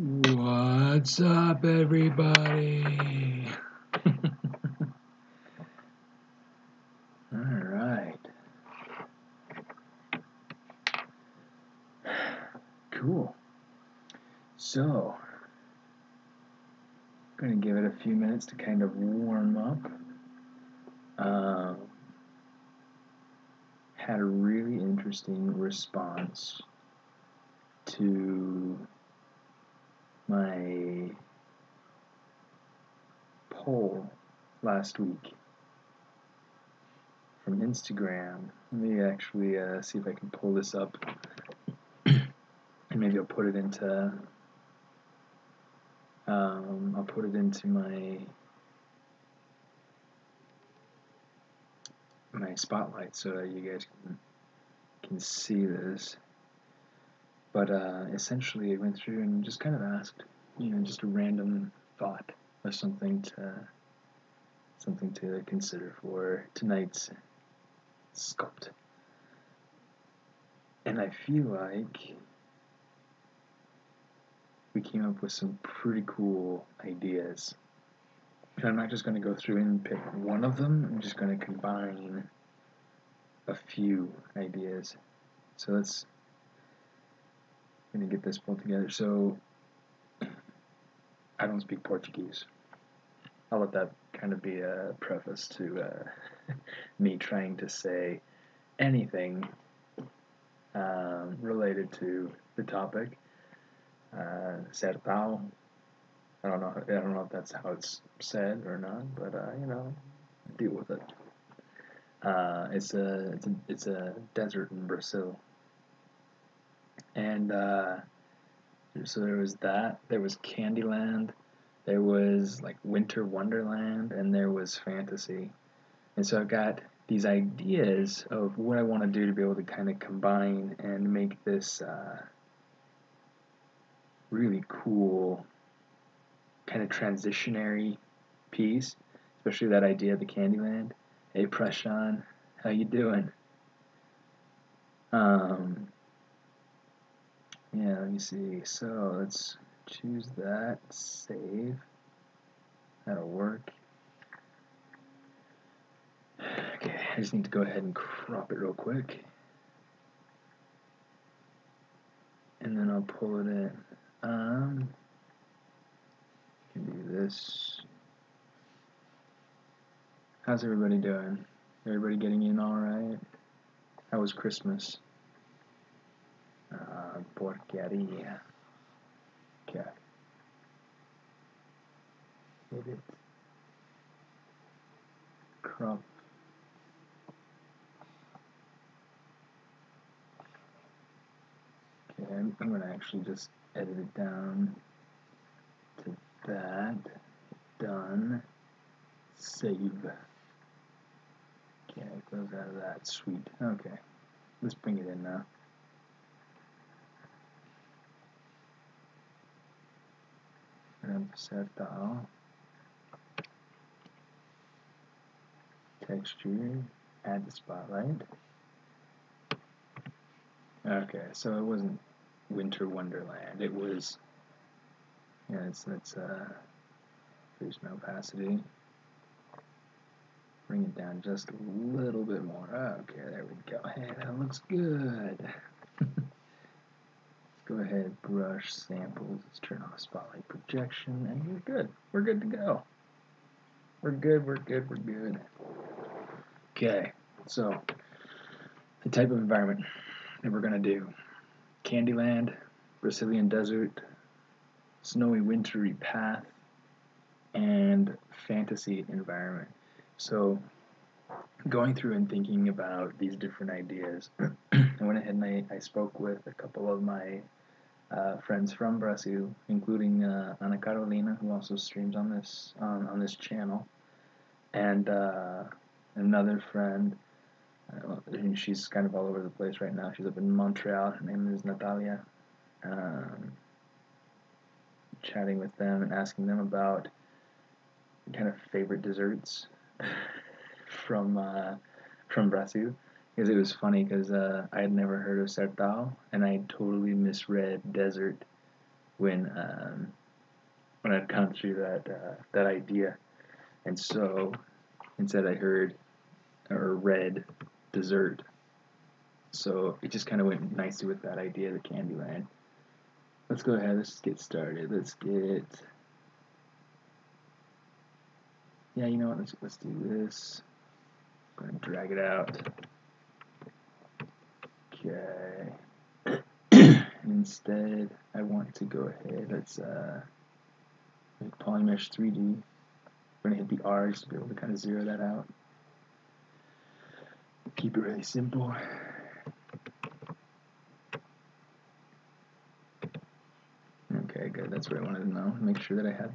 What's up, everybody? All right. Cool. So, I'm going to give it a few minutes to kind of warm up. Had a really interesting response to my poll last week from Instagram. Let me actually see if I can pull this up, and maybe I'll put it into my spotlight so that you guys can see this. But essentially, I went through and just kind of asked, just a random thought or something to consider for tonight's sculpt. And I feel like we came up with some pretty cool ideas. And I'm not just going to go through and pick one of them, I'm just going to combine a few ideas. So I'm going to get this pulled together. So I don't speak Portuguese. I'll let that kind of be a preface to me trying to say anything related to the topic. Sertão. I don't know if that's how it's said or not, but deal with it. It's a desert in Brazil, and so there was that. There was Candyland. There was like Winter Wonderland, and there was Fantasy. And so I've got these ideas of what I want to do to be able to kind of combine and make this really cool kind of transitionary piece, especially that idea of the Candyland. Hey, Prashant, how you doing? Yeah, let me see. So let's choose that, save. That'll work. Okay, I just need to go ahead and crop it real quick. And then I'll pull it in. Can do this. How's everybody doing? Everybody getting in all right? How was Christmas? Porcaria. Okay. Edit. Crop. Okay, I'm going to actually just edit it down to that. Done. Save. Okay, it goes out of that. Sweet. Okay, let's bring it in now. Sertão. Texture. Add the spotlight. Okay, so it wasn't Winter Wonderland. It was. Yeah, it's there's no opacity. Bring it down just a little bit more. Okay, there we go. Hey, that looks good. Let's go ahead, brush samples. Let's turn on the spotlight projection, and we're good. We're good to go. We're good. Okay, so the type of environment that we're gonna do: Candyland, Brazilian desert, snowy wintry path, and fantasy environment. So going through and thinking about these different ideas, I went ahead and I spoke with a couple of my friends from Brazil, including Ana Carolina, who also streams on this channel, and another friend. She's kind of all over the place right now. She's up in Montreal. Her name is Natalia. Chatting with them and asking them about kind of favorite desserts from Brazil, because it was funny because I had never heard of Sertão, and I totally misread desert when I'd gone through that idea. And so instead I heard or read dessert. So it just kind of went nicely with that idea of the Candyland. Let's go ahead, let's get started. Yeah, you know what, let's do this. Go ahead and drag it out. Okay. Instead, I want to go ahead, let's make Polymesh 3D. We're going to hit the R just to be able to kind of zero that out. Keep it really simple. Okay, good, that's what I wanted to know. Make sure that I had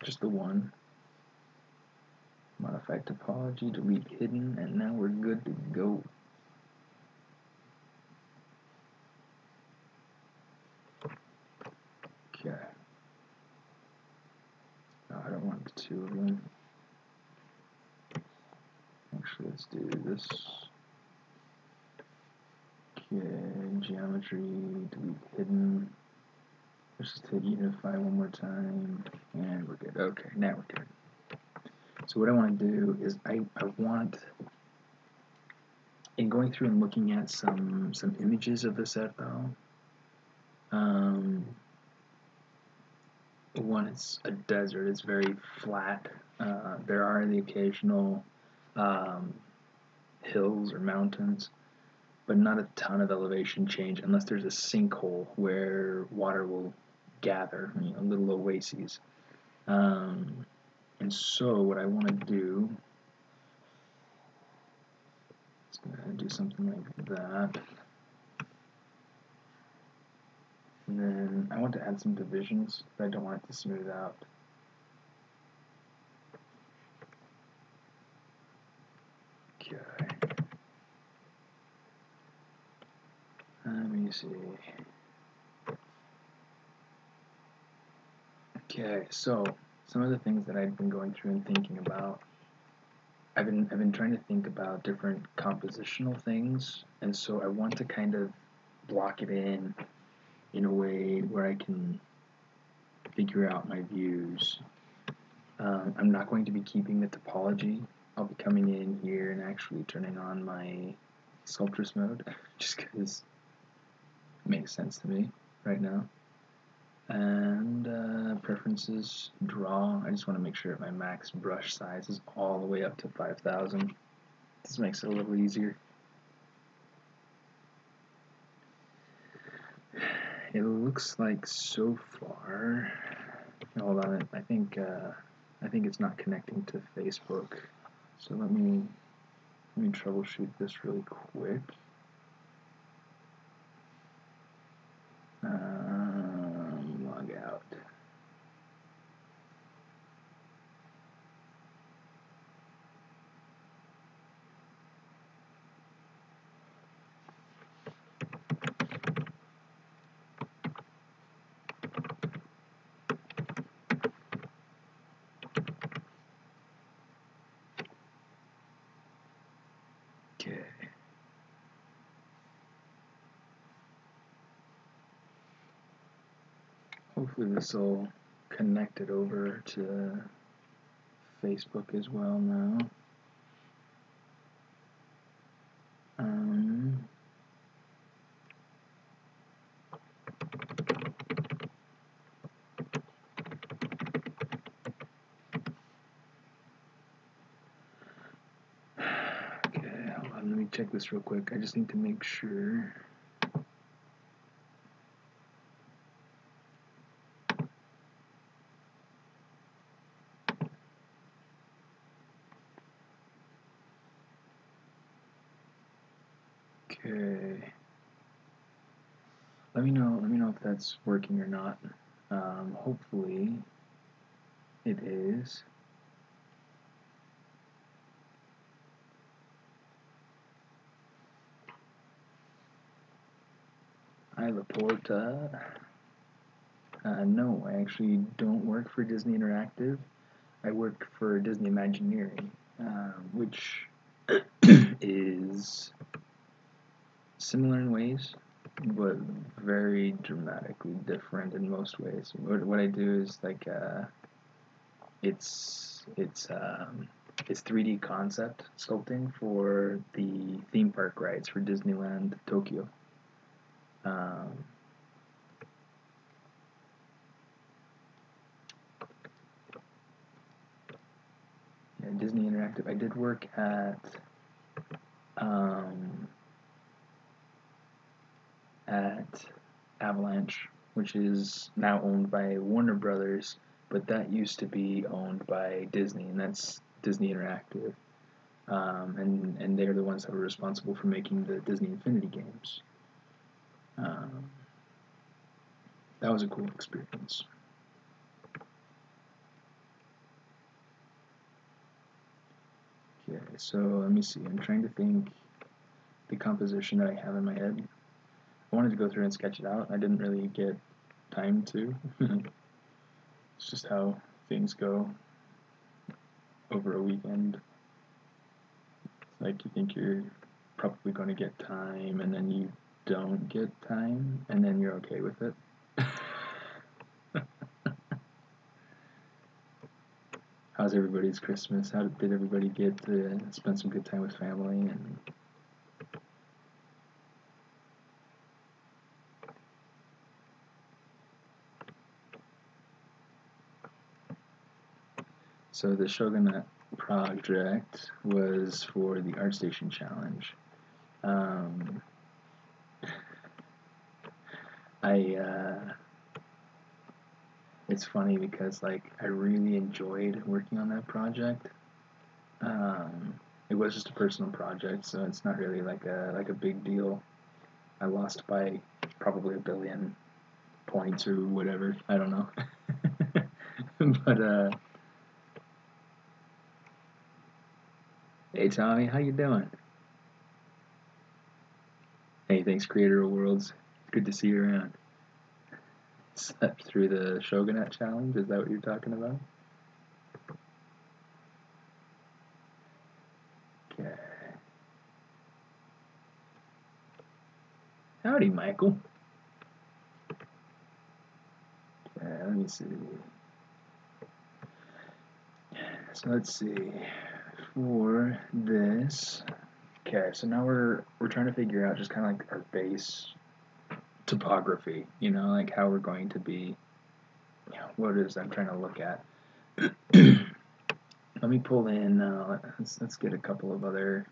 just the one. Modify topology, delete hidden, and now we're good to go. Okay. No, I don't want the two of them. Actually, let's do this. Okay, geometry, delete hidden. Let's just hit unify one more time, and we're good. Okay, now we're good. So what I want to do is I want, in going through and looking at some images of the Sertão, one, it's a desert, it's very flat. There are the occasional hills or mountains, but not a ton of elevation change unless there's a sinkhole where water will gather, little oases. And so what I want to do is going to do something like that. And then I want to add some divisions, but I don't want it to smooth out. Okay. Let me see. Okay, so some of the things that I've been going through and thinking about, I've been trying to think about different compositional things, and so I want to kind of block it in a way where I can figure out my views. I'm not going to be keeping the topology. I'll be coming in here and actually turning on my sculptress mode, just because it makes sense to me right now. And preferences, draw. I just want to make sure that my max brush size is all the way up to 5,000. This makes it a little easier. It looks like so far. Hold on, I think it's not connecting to Facebook. So let me troubleshoot this really quick. Log out. Okay. Hopefully this will connect it over to Facebook as well now. Okay, hold on, let me check this real quick. I just need to make sure. Okay. Let me know if that's working or not. Hopefully it is. Hi, Laporta. No, I actually don't work for Disney Interactive. I work for Disney Imagineering, which is similar in ways, but very dramatically different in most ways. What I do is like it's 3D concept sculpting for the theme park rides for Disneyland Tokyo. Yeah, Disney Interactive. I did work at Avalanche, which is now owned by Warner Brothers, but that used to be owned by Disney, and that's Disney Interactive. And they're the ones that were responsible for making the Disney Infinity games. That was a cool experience. Okay, so let me see. I'm trying to think the composition that I have in my head. I wanted to go through and sketch it out. I didn't really get time to. It's just how things go over a weekend. It's like you think you're probably going to get time, and then you don't get time, and then you're okay with it. How's everybody's Christmas? How did everybody get to spend some good time with family? And so the Shogunate project was for the ArtStation Challenge. It's funny because like I really enjoyed working on that project. It was just a personal project, so it's not really like a big deal. I lost by probably 1 billion points or whatever. I don't know. But hey Tommy, how you doing? Hey, thanks Creator of Worlds. Good to see you around. Slept through the Shogunate challenge. Is that what you're talking about? Okay. Howdy, Michael. Okay, let me see. So let's see. For this, okay. So now we're trying to figure out just kind of like our base topography. You know, like how we're going to be. You know, what it is I'm trying to look at. Let me pull in. Let's get a couple of other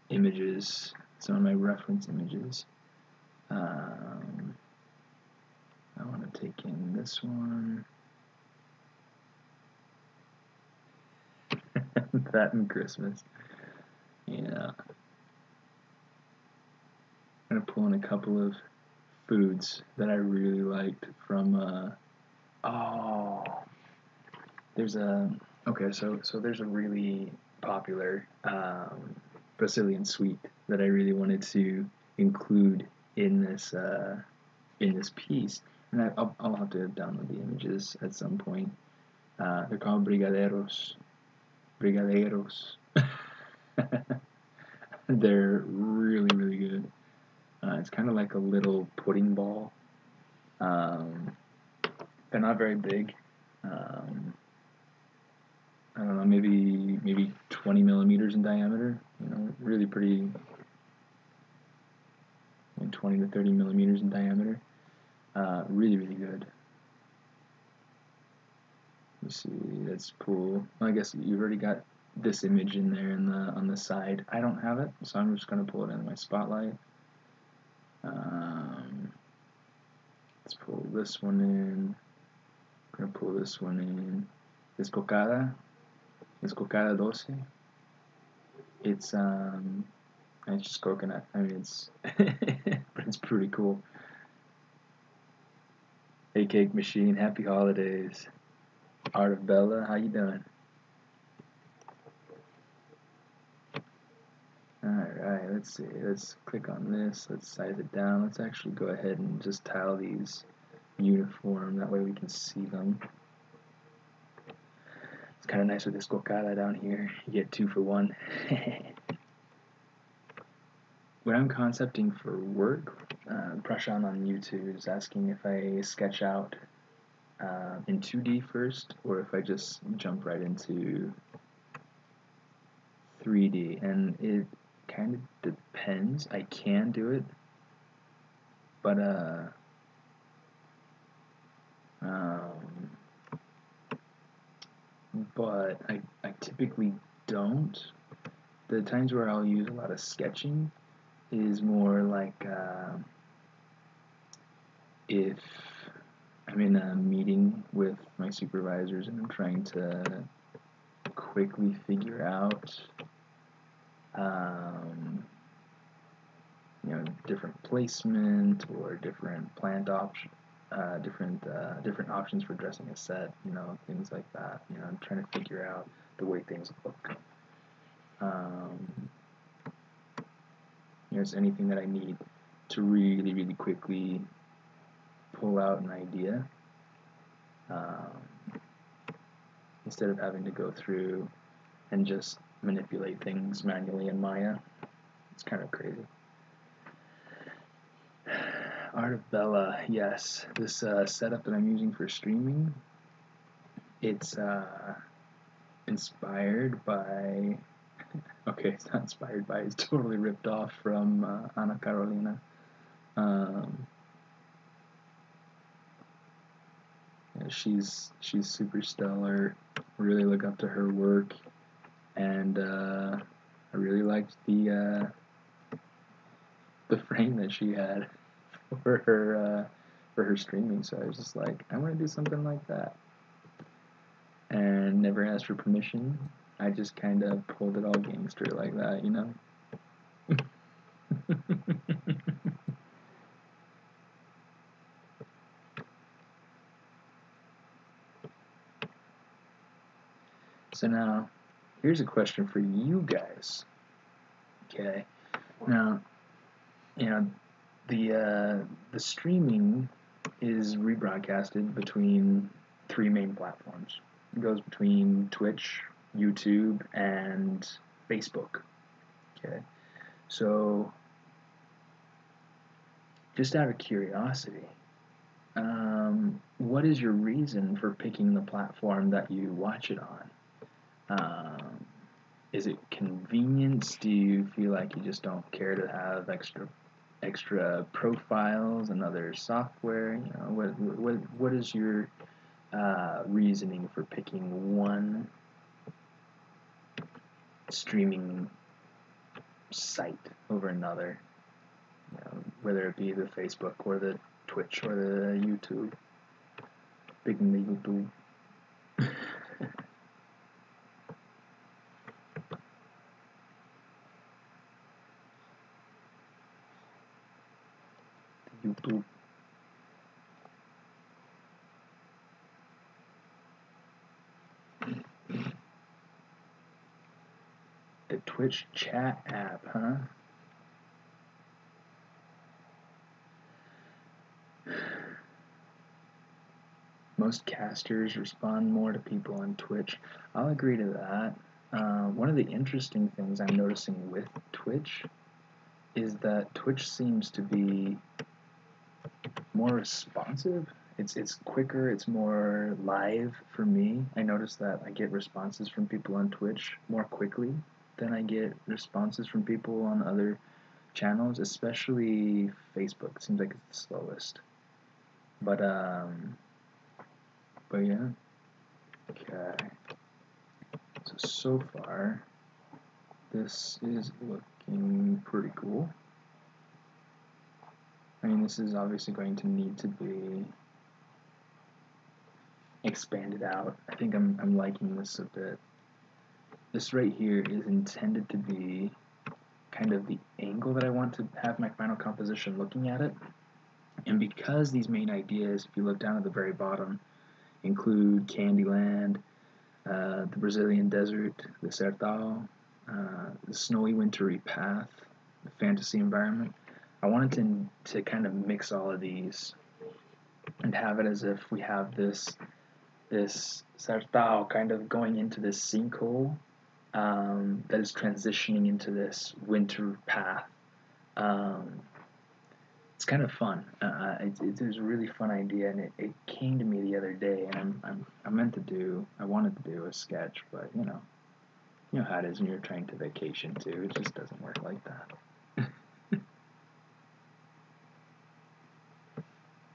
images. Some of my reference images. I want to take in this one. That and Christmas. Yeah. I'm going to pull in a couple of foods that I really liked from, there's a, okay, so there's a really popular Brazilian sweet that I really wanted to include in this piece. And I'll have to download the images at some point. They're called brigadeiros. They're really, really good. It's kind of like a little pudding ball. They're not very big. I don't know, maybe 20 millimeters in diameter. You know, really pretty. 20 to 30 millimeters in diameter. Really, really good. You see, that's cool. Well, I guess you've already got this image in there on the side. I don't have it, so I'm just going to pull it in my spotlight. Let's pull this one in. I'm going to pull this one in. It's cocada 12. It's just coconut. I mean, it's but it's pretty cool. Hey, Cake Machine, happy holidays. Art of Bella, how you doing? Alright, let's see. Let's click on this. Let's size it down. Let's actually go ahead and just tile these uniform. That way we can see them. It's kind of nice with this cocada down here. You get 2 for 1. when I'm concepting for work, Prashant on YouTube is asking if I sketch out in 2D first, or if I just jump right into 3D, and it kind of depends. I can do it, but I typically don't. The times where I'll use a lot of sketching is more like if I'm in a meeting with my supervisors and I'm trying to quickly figure out different placement or different plant option, different options for dressing a set, things like that. I'm trying to figure out the way things look. It's anything that I need to really, really quickly pull out an idea, instead of having to go through and just manipulate things manually in Maya. It's kind of crazy. Art of Bella, yes. This setup that I'm using for streaming, it's inspired by, okay, it's not inspired by, it's totally ripped off from Ana Carolina. She's super stellar. Really look up to her work, and I really liked the frame that she had for her streaming. So I was just like, I want to do something like that, and never asked for permission. I just kind of pulled it all gangster like that, So now, here's a question for you guys. Okay, now, the streaming is rebroadcasted between 3 main platforms. It goes between Twitch, YouTube, and Facebook. Okay, so just out of curiosity, what is your reason for picking the platform that you watch it on? Is it convenience? Do you feel like you just don't care to have extra profiles and other software? What is your reasoning for picking one streaming site over another? Whether it be the Facebook or the Twitch or the YouTube. Picking the YouTube. YouTube. The Twitch chat app, huh? Most casters respond more to people on Twitch. I'll agree to that. One of the interesting things I'm noticing with Twitch is that Twitch seems to be more responsive. It's quicker, it's more live for me. I notice that I get responses from people on Twitch more quickly than I get responses from people on other channels, especially Facebook. It seems like it's the slowest. But yeah. Okay. So far, this is looking pretty cool. I mean, this is obviously going to need to be expanded out. I think I'm liking this a bit. This right here is intended to be kind of the angle that I want to have my final composition looking at it. And because these main ideas, if you look down at the very bottom, include Candyland, the Brazilian desert, the Sertão, the snowy wintry path, the fantasy environment, I wanted to kind of mix all of these and have it as if we have this Sertão kind of going into this sinkhole that is transitioning into this winter path It's kind of fun. It was a really fun idea, and it came to me the other day, and I wanted to do a sketch, but you know how it is when you're trying to vacation too. It just doesn't work like that.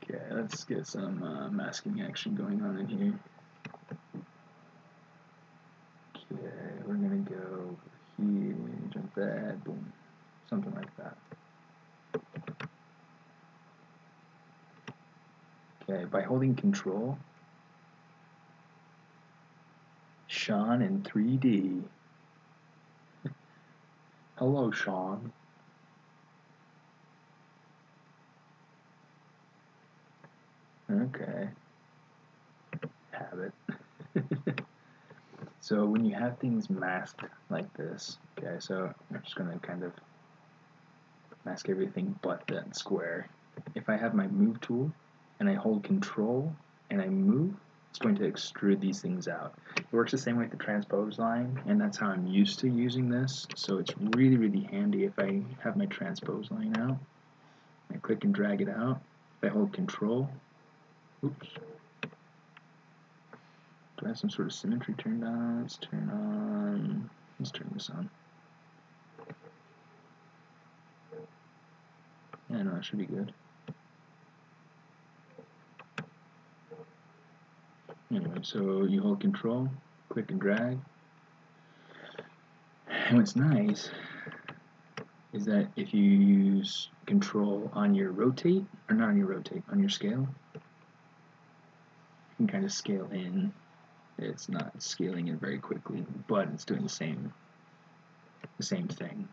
Okay, let's get some masking action going on in here. Okay, we're gonna go here, jump that, boom, something like that. Okay, by holding Control, Sean in 3D. Hello, Sean. Okay. Habit. So when you have things masked like this, okay, so I'm just going to kind of mask everything but that square. If I have my move tool and I hold Control and I move, it's going to extrude these things out. It works the same way with the transpose line, and that's how I'm used to using this, so it's really, really handy if I have my transpose line out. I click and drag it out. If I hold Control, oops. Do I have some sort of symmetry turned on? Let's turn this on. Yeah, no, that should be good. Anyway, so you hold Control, click and drag. And what's nice is that if you use Control on your rotate, or not on your rotate, on your scale, you can kind of scale in. It's not scaling in very quickly, but it's doing the same thing.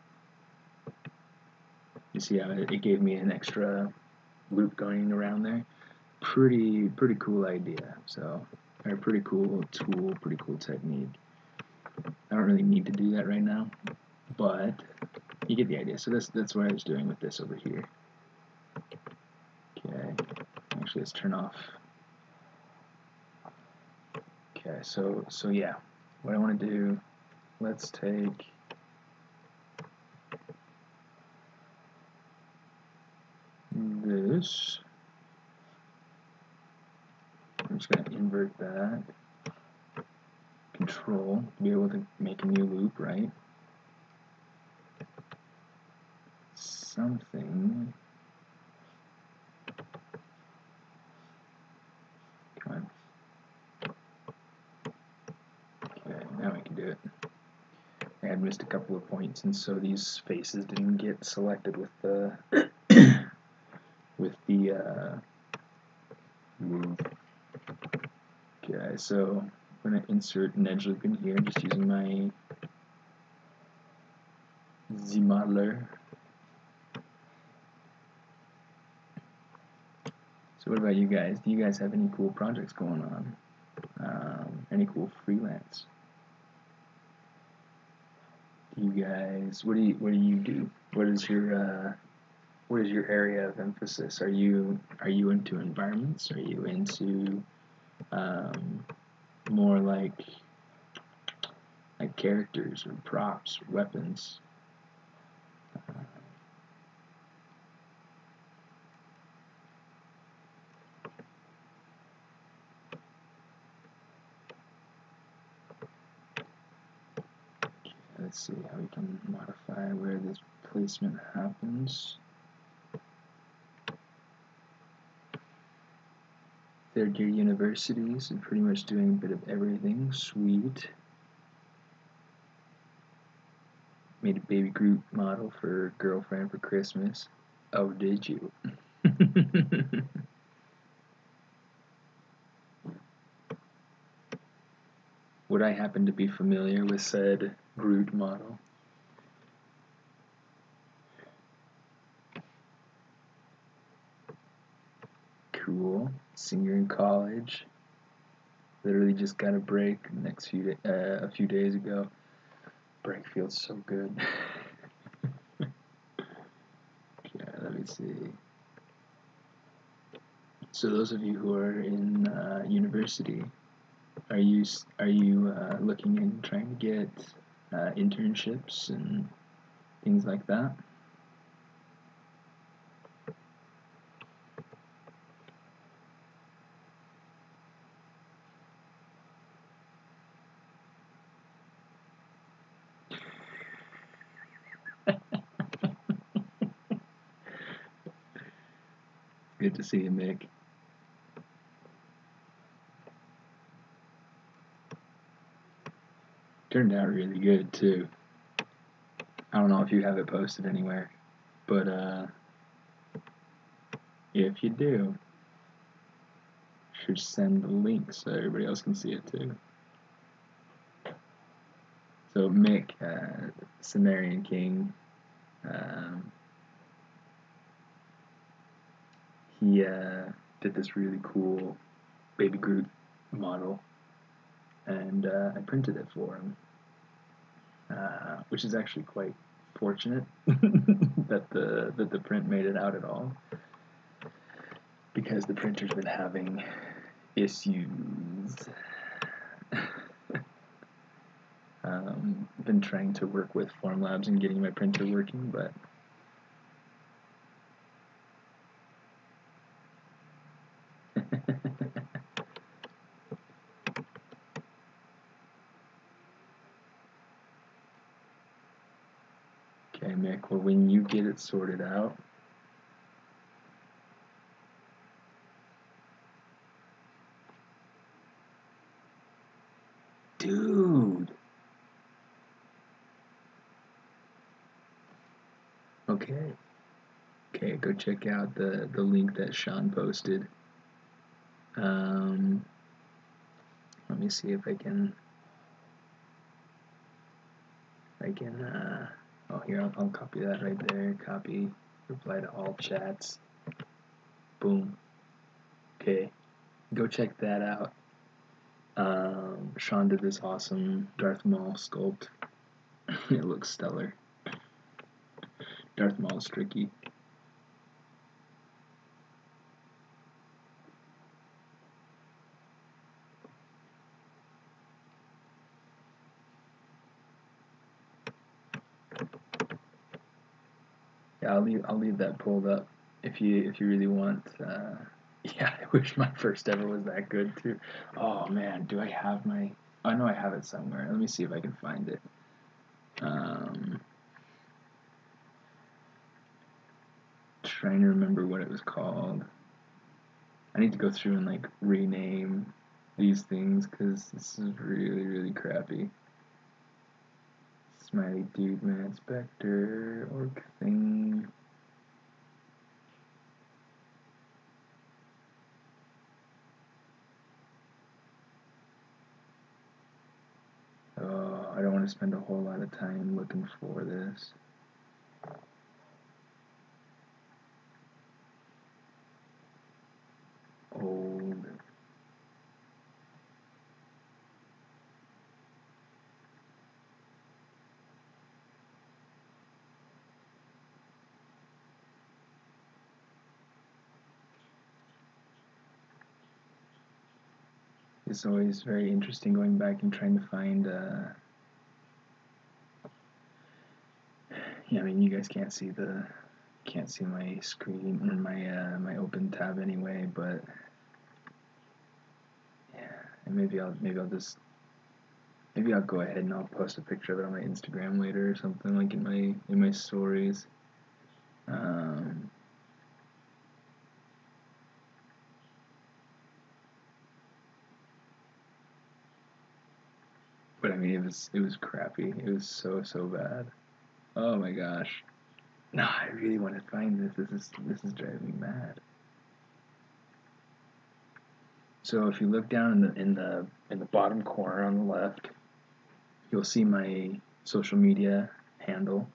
You see how it gave me an extra loop going around there? Pretty cool idea. So, or pretty cool tool, pretty cool technique. I don't really need to do that right now, but you get the idea. So that's what I was doing with this over here. Okay, actually let's turn off. Okay, so yeah, what I want to do, let's take this. I'm just going to invert that. Control to be able to make a new loop, right? Something. Come on. Okay, now we can do it. I had missed a couple of points, and so these faces didn't get selected with the with the move. Okay, so I'm going to insert an edge loop in here, just using my ZModeler. So what about you guys? Do you guys have any cool projects going on? Any cool freelance? Do you guys? What do you do? What is your area of emphasis? Are you into environments? Are you into more like characters or props, or weapons? Let's see how we can modify where this placement happens. Third year universities and pretty much doing a bit of everything. Sweet. Made a baby Groot model for girlfriend for Christmas. Oh, did you? Would I happen to be familiar with said Groot model? Cool. Senior in college. Literally just got a break a few days ago. Break feels so good. Yeah, let me see. So those of you who are in university, are you looking and trying to get internships and things like that? Good to see you, Mick. Turned out really good too. I don't know if you have it posted anywhere, but if you do, should send the link so everybody else can see it too. So Mick, Sumerian King, he did this really cool Baby Groot model, and I printed it for him, which is actually quite fortunate that the print made it out at all, because the printer's been having issues. Been trying to work with Formlabs and getting my printer working, but okay, Mick, well, when you get it sorted out, dude. Okay, go check out the link that Sean posted. Let me see if I can oh, here, I'll copy that right there. Copy, reply to all chats. Boom. Okay, go check that out. Sean did this awesome Darth Maul sculpt. It looks stellar. Darth Maul's tricky. Yeah, I'll leave that pulled up if you really want. Yeah, I wish my first ever was that good too. Oh man, do I have my? Oh, I know I have it somewhere. Let me see if I can find it. Trying to remember what it was called. I need to go through and like rename these things because this is really crappy. Smiley Dude Man Spectre orc thing. Oh, I don't want to spend a whole lot of time looking for this. Old. It's always very interesting going back and trying to find yeah, I mean, you guys can't see my screen or my open tab anyway, but yeah, and maybe I'll go ahead and I'll post a picture of it on my Instagram later or something, like in my stories. But I mean, it was crappy. It was so bad. Oh my gosh. No, I really want to find this. This is driving me mad. So if you look down in the bottom corner on the left, you'll see my social media handle.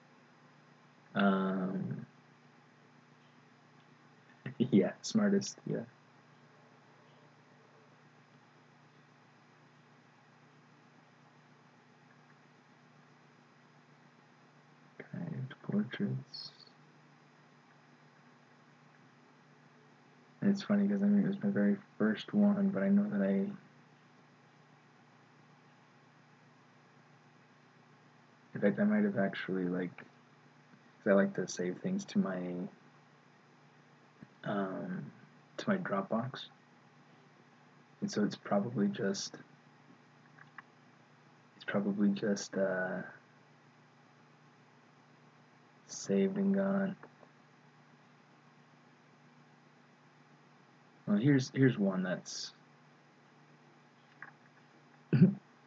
Yeah, smartest. Yeah. Portraits. And it's funny because I mean it was my very first one, but I know that in fact I might have actually because I like to save things to my Dropbox, and so it's probably just saved and gone. Well, here's one that's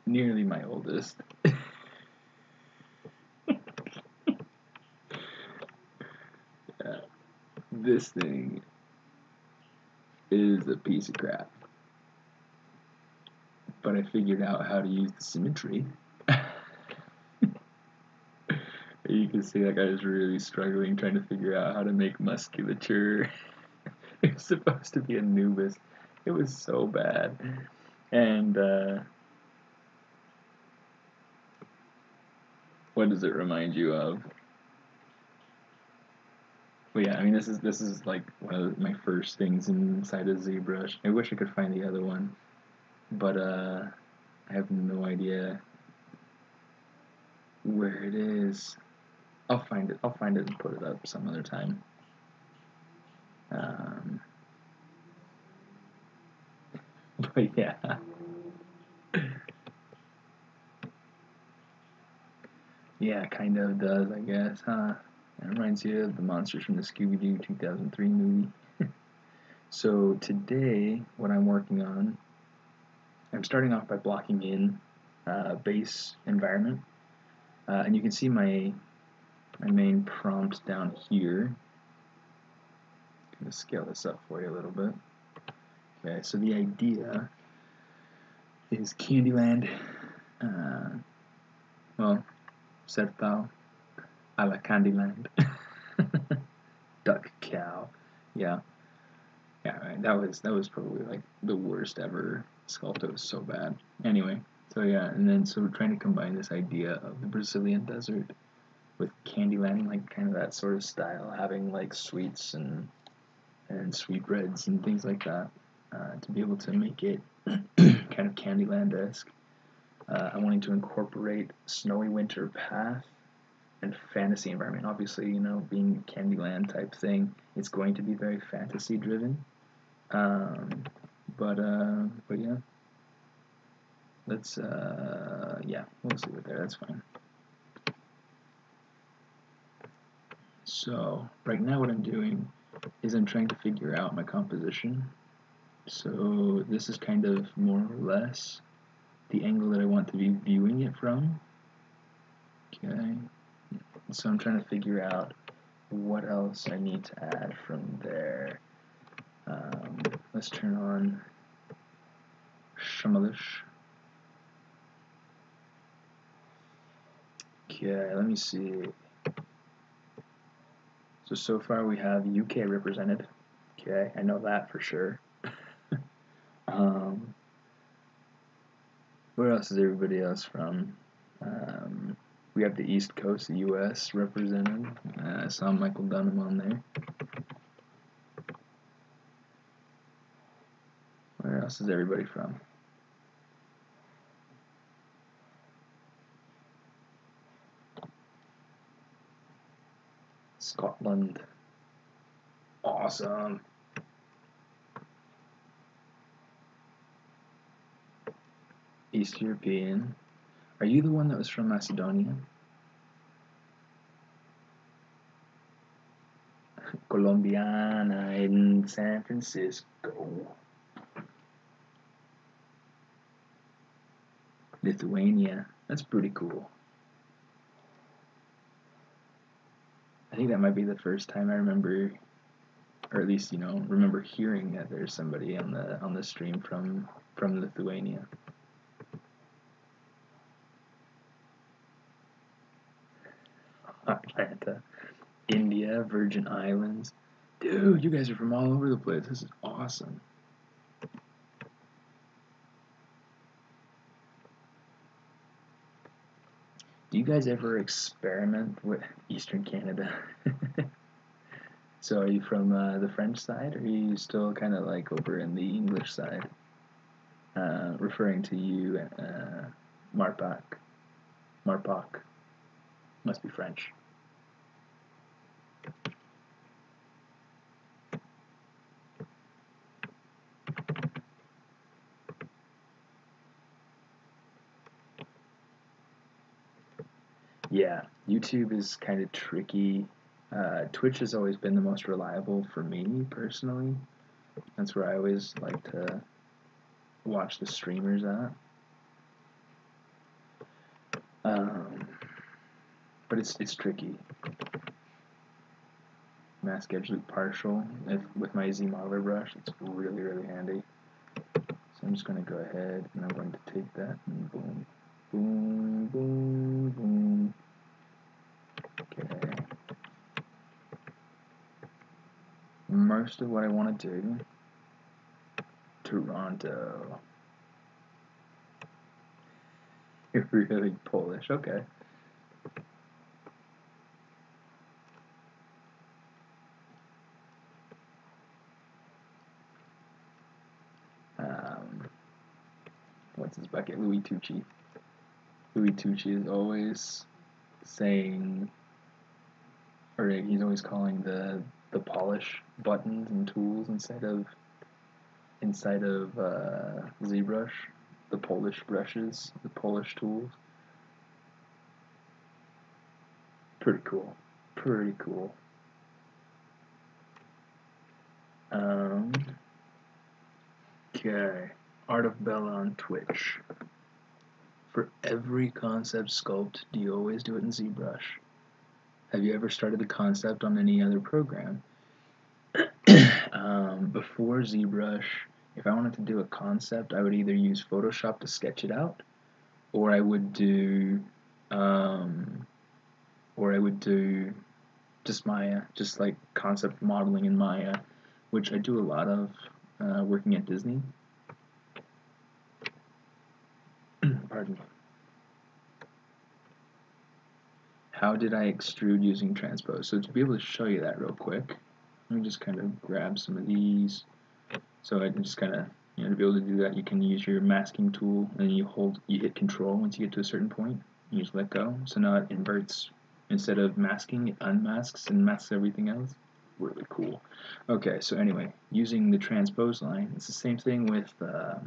nearly my oldest. This thing is a piece of crap, but I figured out how to use the symmetry. You can see that guy is really struggling trying to figure out how to make musculature. It was supposed to be Anubis. It was so bad. And what does it remind you of? Well, yeah, I mean, this is like one of my first things inside of ZBrush. I wish I could find the other one, but I have no idea where it is. I'll find it. I'll find it and put it up some other time. But yeah. Yeah, kind of does, I guess, huh? It reminds you of the monsters from the Scooby-Doo 2003 movie. So today, what I'm working on, I'm starting off by blocking in base environment. And you can see my main prompt down here. I'm going to scale this up for you a little bit. Okay, so the idea is Candyland, well, Sertão A La Candyland. Duck cow. Yeah. Yeah, right. That was probably like the worst ever sculpt. It was so bad. Anyway, so yeah, and then so we're trying to combine this idea of the Brazilian desert with Candyland, like kind of that sort of style, having like sweets and sweetbreads and things like that, to be able to make it kind of Candyland-esque. I'm wanting to incorporate snowy winter path and fantasy environment. Obviously, you know, being Candyland type thing, it's going to be very fantasy driven. But yeah, let's yeah, we'll see it there. That's fine. So right now, what I'm doing is I'm trying to figure out my composition. So this is kind of more or less the angle that I want to be viewing it from. Okay. So I'm trying to figure out what else I need to add from there. Let's turn on Shimalish. Okay, let me see. So far we have UK represented. Okay, I know that for sure. Where else is everybody else from? We have the East Coast, the US represented. I saw Michael Dunham on there. Where else is everybody from? Scotland. Awesome. East European. Are you the one that was from Macedonia? Colombiana in San Francisco. Lithuania. That's pretty cool. I think that might be the first time I remember, or at least, you know, remember hearing that there's somebody on the stream from Lithuania. Atlanta, India, Virgin Islands. Dude, you guys are from all over the place. This is awesome. Do you guys ever experiment with Eastern Canada? So are you from the French side, or are you still kind of like over in the English side? Referring to you, Marpak. Marpak. Must be French. Yeah, YouTube is kind of tricky. Twitch has always been the most reliable for me personally. That's where I always like to watch the streamers at. But it's tricky. Mask edge loop partial. With my ZModeler brush, it's really, really handy. So I'm just going to go ahead and I'm going to take that and boom, boom, boom, boom. Okay. Most of what I want to do, Toronto. You're really Polish, okay. What's his bucket? Louis Tucci. Louis Tucci is always saying, or he's always calling the polish buttons and tools inside of ZBrush, the Polish brushes, the Polish tools. Pretty cool. Pretty cool. Okay. Art of Bella on Twitch. For every concept sculpt, do you always do it in ZBrush? Have you ever started the concept on any other program? Before ZBrush, if I wanted to do a concept, I would either use Photoshop to sketch it out, or I would do just Maya, just like concept modeling in Maya, which I do a lot of working at Disney. Pardon me. How did I extrude using transpose? So to be able to show you that real quick, let me just kind of grab some of these. So I can just kind of, to be able to do that, you can use your masking tool, and you hit Control once you get to a certain point. You just let go. So now it inverts. Instead of masking, it unmasks and masks everything else. Really cool. Okay, so anyway, using the transpose line, it's the same thing with the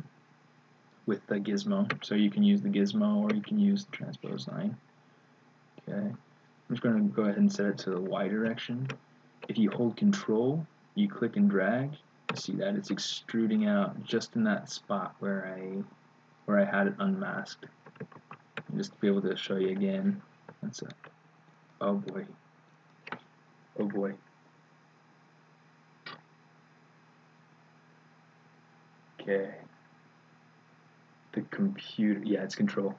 gizmo. So you can use the gizmo or you can use the transpose line. Okay, I'm just going to go ahead and set it to the Y direction. If you hold Control, you click and drag. See that it's extruding out just in that spot where I had it unmasked. And just to be able to show you again. That's it. Oh boy. Oh boy. Okay. The computer, yeah, it's Control.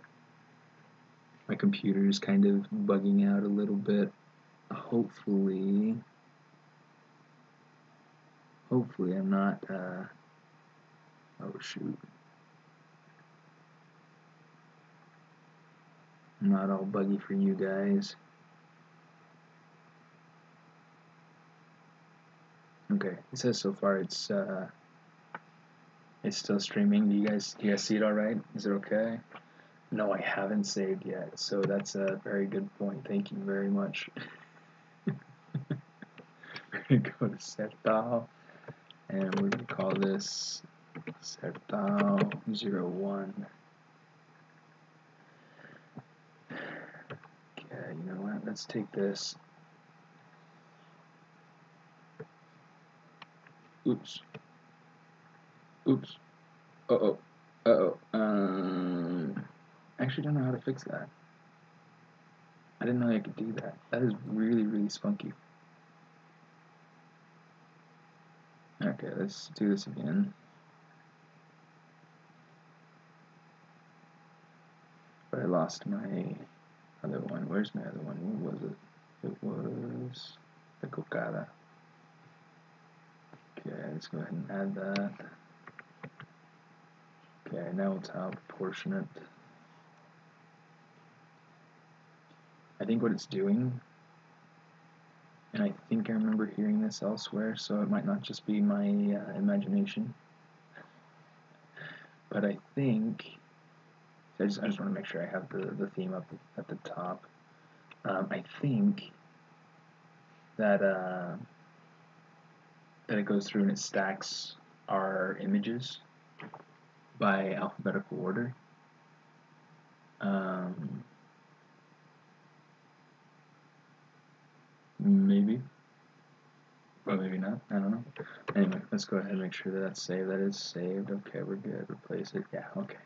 My computer is kind of bugging out a little bit. Hopefully I'm not, oh shoot. I'm not all buggy for you guys. Okay, it says so far it's still streaming. Do you guys see it all right? Is it okay? No, I haven't saved yet, so that's a very good point. Thank you very much. We're gonna go to Sertão, and we're gonna call this Sertão 01. Okay, you know what? Let's take this. Oops. Oops. Uh-oh. Uh-oh. I actually don't know how to fix that. I didn't know I could do that. That is really, really spunky. Okay, let's do this again. But I lost my other one. Where's my other one? What was it? It was the cocada. Okay, let's go ahead and add that. Okay, now it's how proportionate. I think what it's doing, and I think I remember hearing this elsewhere, so it might not just be my imagination, but I think, I just want to make sure I have the theme up at the top. I think that that it goes through and it stacks our images by alphabetical order. Maybe. Well, maybe not. I don't know. Anyway, let's go ahead and make sure that that's saved. That is saved. Okay, we're good. Replace it. Yeah, okay.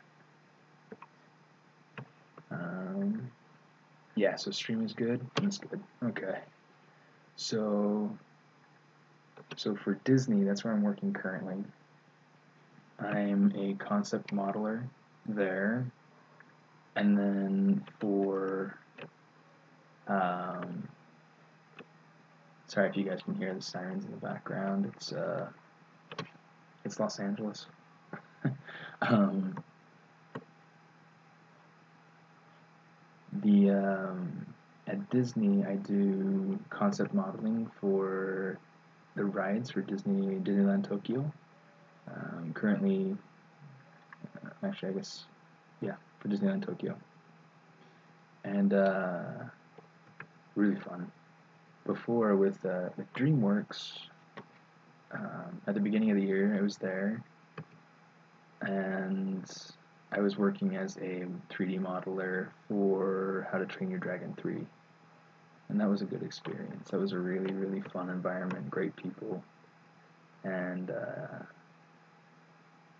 Yeah, so stream is good. That's good. Okay. So for Disney, that's where I'm working currently. I'm a concept modeler there. And then for sorry if you guys can hear the sirens in the background. It's Los Angeles. At Disney, I do concept modeling for the rides for Disneyland Tokyo. Currently, actually, I guess, yeah, for Disneyland Tokyo, and really fun. Before with DreamWorks, at the beginning of the year, I was there, and I was working as a 3D modeler for How to Train Your Dragon 3. And that was a good experience. That was a really, really fun environment, great people, and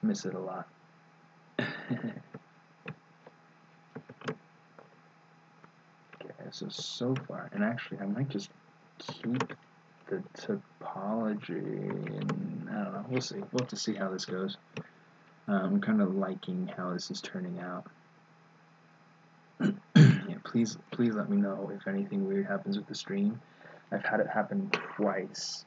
miss it a lot. Okay, so far, and actually I might just keep the topology, and I don't know, we'll see. We'll have to see how this goes. I'm kind of liking how this is turning out. Yeah, please let me know if anything weird happens with the stream. I've had it happen twice.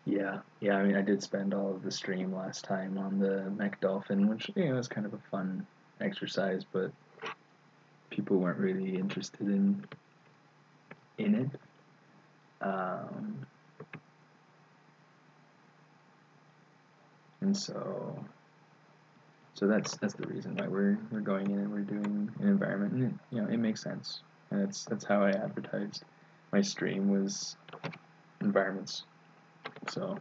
Yeah. I mean, I did spend all of the stream last time on the Mech Dolphin, which was kind of a fun exercise, but people weren't really interested in it. And so that's the reason why we're going in and we're doing an environment, and it makes sense, and that's how I advertised my stream, was environments. So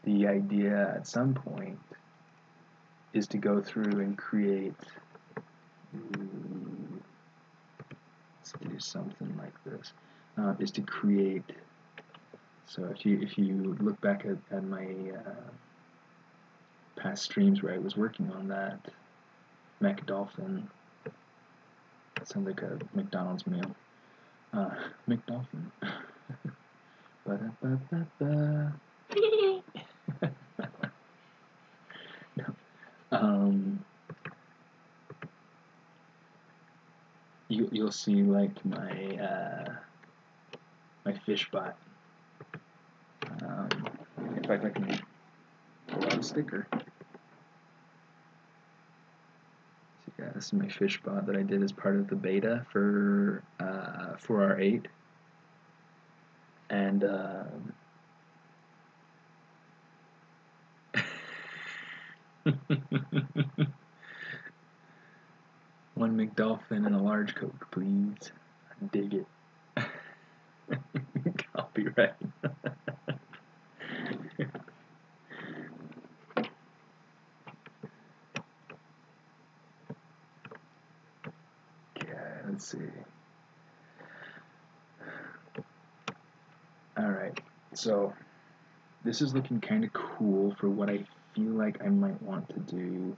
the idea at some point is to go through and create. Let's do something like this. Is to create. So if you look back at my past streams where I was working on that Mech Dolphin, it sounds like a McDonald's meal. McDolphin. Ba-da-ba-ba-ba. You'll see like my fish bot. In fact, I can pull out a sticker. So yeah, this is my fish bot that I did as part of the beta for R8, and one McDolphin and a large Coke, please. Dig it. Copyright. Okay, let's see. Alright, so this is looking kind of cool for what I feel like I might want to do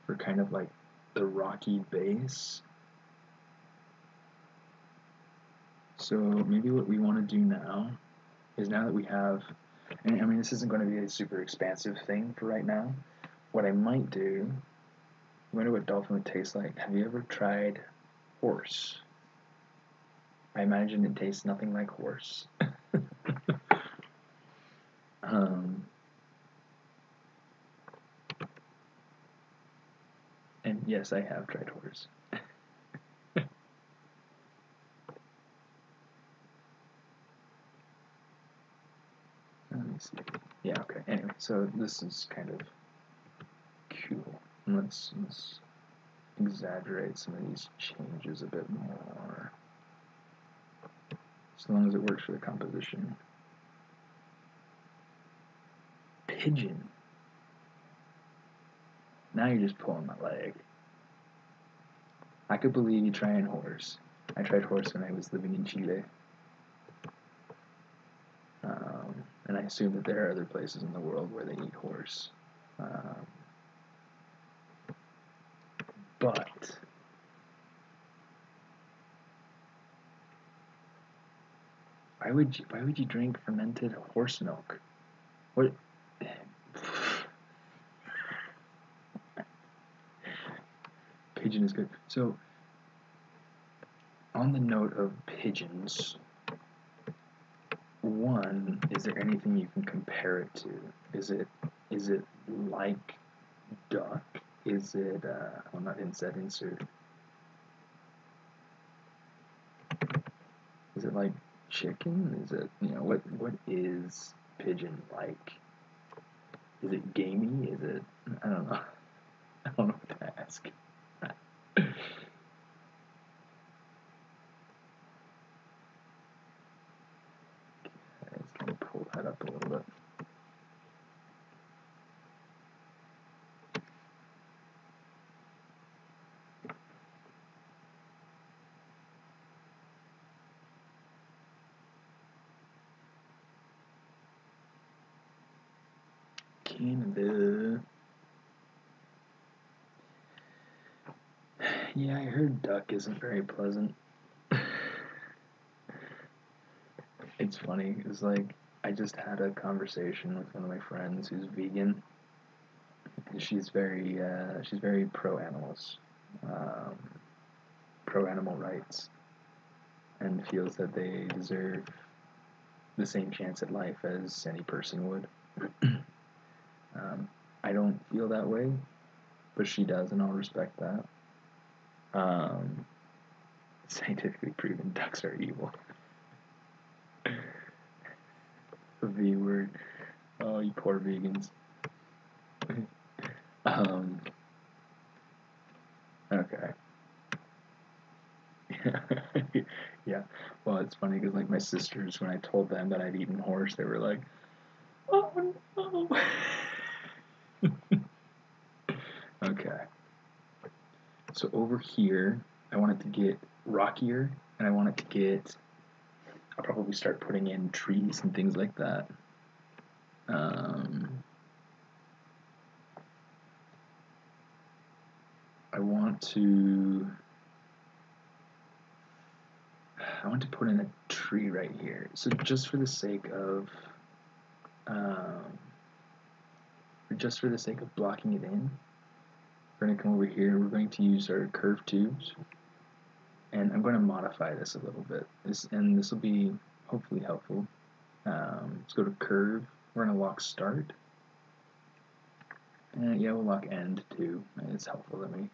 for kind of like the rocky base. So maybe what we want to do now is, now that we have, and I mean this isn't going to be a super expansive thing for right now, what I might do, I wonder what dolphin would taste like. Have you ever tried horse? I imagine it tastes nothing like horse. And yes, I have tried horse. Let me see. Yeah, okay. Anyway, so this is kind of cool. Let's exaggerate some of these changes a bit more, as long as it works for the composition. Pigeon. Now you're just pulling my leg. I could believe you trying horse. I tried horse when I was living in Chile. And I assume that there are other places in the world where they eat horse. But why would you drink fermented horse milk? What? Pigeon is good. So, on the note of pigeons, one, is there anything you can compare it to? Is it like duck? Is it well, not insert. Is it like chicken? Is it, what is pigeon like? Is it gamey? Is it, I don't know. I don't know what to ask. Let's kind of pull that up a little bit. Canada. Yeah, I heard duck isn't very pleasant. It's funny. It's like I just had a conversation with one of my friends who's vegan. She's very pro animals, pro animal rights, and feels that they deserve the same chance at life as any person would. I don't feel that way, but she does, and I'll respect that. Scientifically proven ducks are evil. The V word. Oh, you poor vegans. Okay. Yeah. Well, it's funny because like my sisters, when I told them that I'd eaten horse, they were like, "Oh no." Okay. So over here, I want it to get rockier, and I want it to get. I'll probably start putting in trees and things like that. I want to put in a tree right here. So just for the sake of blocking it in, we're going to come over here. We're going to use our curved tubes, and I'm going to modify this a little bit. This will be hopefully helpful. Let's go to curve. We're going to lock start. Yeah, we'll lock end too. It's helpful to me.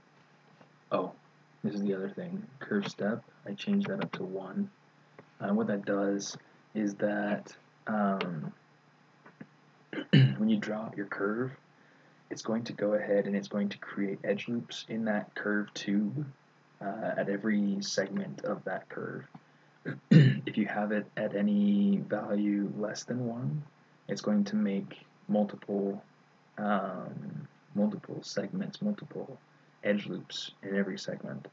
Oh, this is the other thing. Curve step. I changed that up to 1. What that does is that when you draw out your curve, it's going to go ahead and it's going to create edge loops in that curve tube at every segment of that curve. If you have it at any value less than 1, it's going to make multiple segments, multiple edge loops in every segment.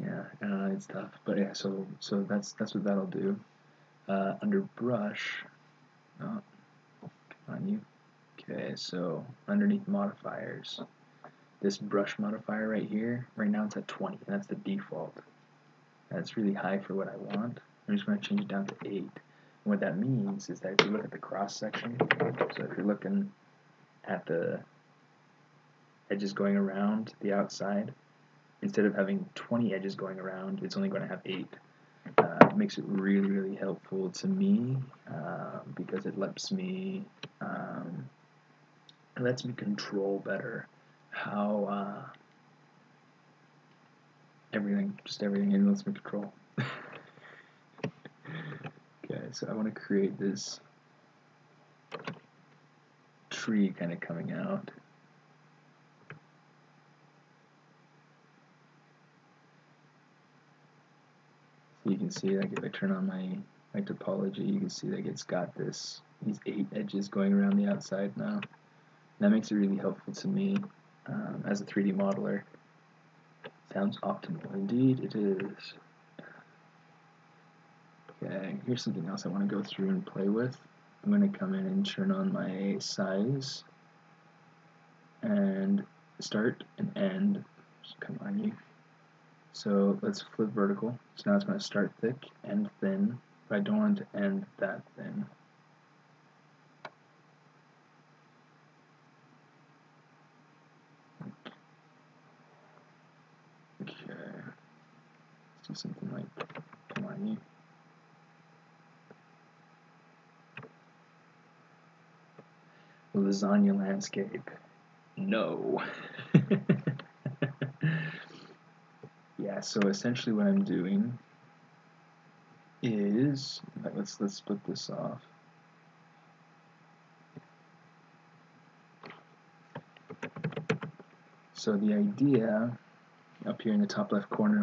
Yeah, it's tough, but yeah. So that's what that'll do. Under brush, oh, on you. Okay, so underneath modifiers, this brush modifier right here, right now it's at 20, and that's the default. That's really high for what I want. I'm just going to change it down to 8. And what that means is that if you look at the cross section, so if you're looking at the edges going around the outside, instead of having 20 edges going around, it's only going to have 8. It makes it really, really helpful to me because it lets me control better how everything it lets me control. Okay, so I want to create this tree kind of coming out. So you can see, like, if I turn on my topology, you can see that it's got these 8 edges going around the outside now. And that makes it really helpful to me as a 3D modeler. Sounds optimal. Indeed, it is. Okay, here's something else I want to go through and play with. I'm going to come in and turn on my size and start and end. Just come on you. So let's flip vertical. So now it's going to start thick, end thin, but I don't want it to end that thin. Okay, let's do something like, come on you. Lasagna landscape. No. Yeah, so essentially what I'm doing is, let's split this off. So the idea up here in the top left corner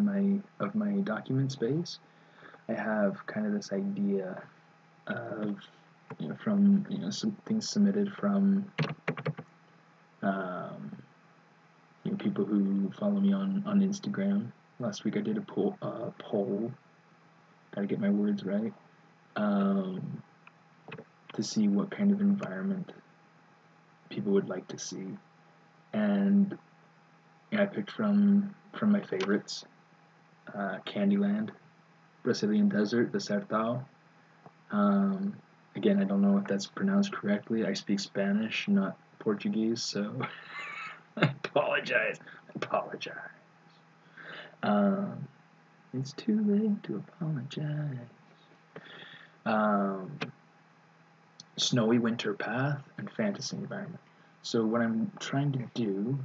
of my document space, I have kind of this idea of, from some things submitted from people who follow me on Instagram. Last week I did a poll. Gotta get my words right. To see what kind of environment people would like to see, and I picked from my favorites: Candyland, Brazilian Desert, the Sertão. Again, I don't know if that's pronounced correctly. I speak Spanish, not Portuguese, so I apologize. It's too late to apologize. Snowy winter path and fantasy environment. So what I'm trying to do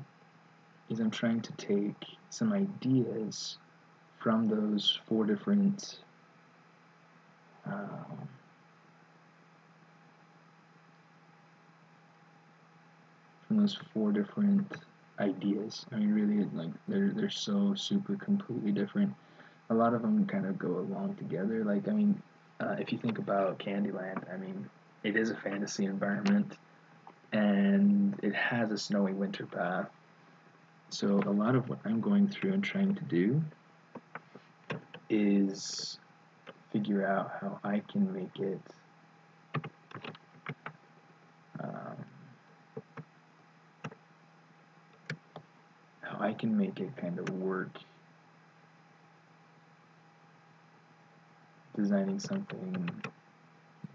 is I'm trying to take some ideas from those 4 different ideas. I mean, really, like, they're so super completely different. A lot of them kind of go along together. Like, I mean, if you think about Candyland, I mean, it is a fantasy environment, and it has a snowy winter path. So a lot of what I'm going through and trying to do is figure out how I can make it kind of work, designing something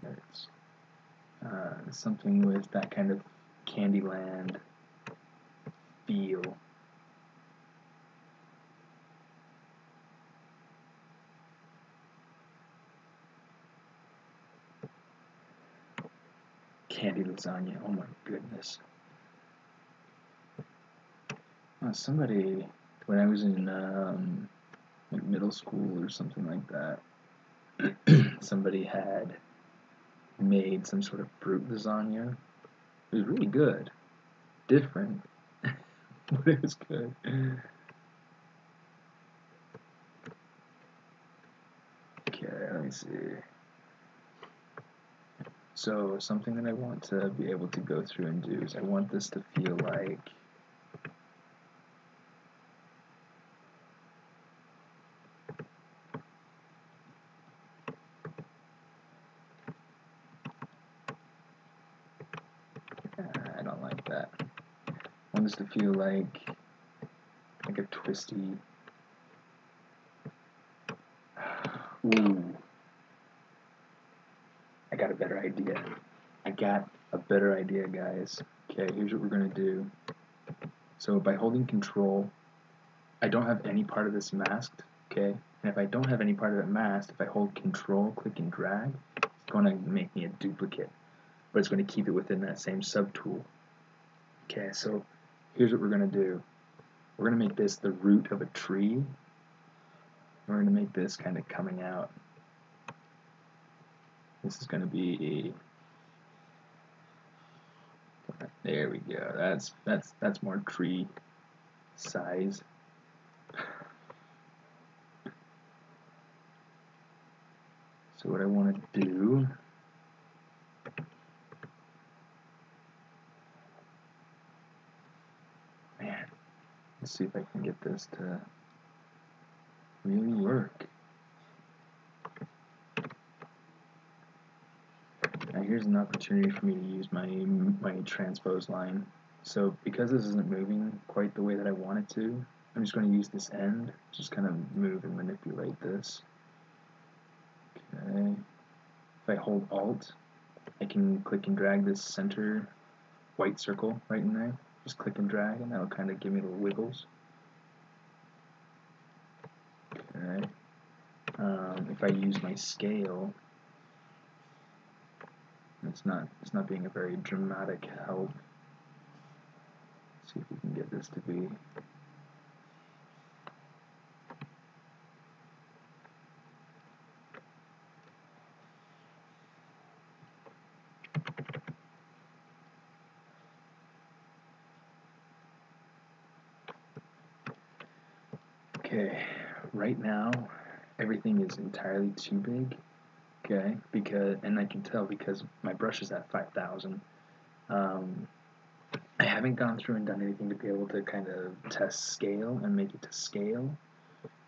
that's something with that kind of Candyland feel. Candy lasagna, oh my goodness. Somebody, when I was in like middle school or something like that, somebody had made some sort of fruit lasagna. It was really good. Different, but it was good. Okay, let me see. So something that I want to be able to go through and do is I want this to feel like I don't like that. I want this to feel like a twisty. Ooh. I got a better idea, guys. Okay, here's what we're going to do. So by holding Control, I don't have any part of this masked, okay? And if I don't have any part of it masked, if I hold Control, click and drag, it's going to make me a duplicate, but it's going to keep it within that same subtool. Okay, so here's what we're going to do. We're going to make this the root of a tree. We're going to make this kind of coming out. This is going to be There we go. That's more tree size. So what I want to do, man, let's see if I can get this to really work. Now here's an opportunity for me to use my transpose line. So because this isn't moving quite the way that I want it to, I'm just going to use this end, just kind of move and manipulate this. Okay. If I hold Alt, I can click and drag this center white circle right in there. Just click and drag, and that'll kind of give me little wiggles. Okay. If I use my scale, it's not being a very dramatic help. Let's see if we can get this to be. Okay, right now everything is entirely too big. Okay, and I can tell because my brush is at 5,000. I haven't gone through and done anything to be able to kind of test scale and make it to scale.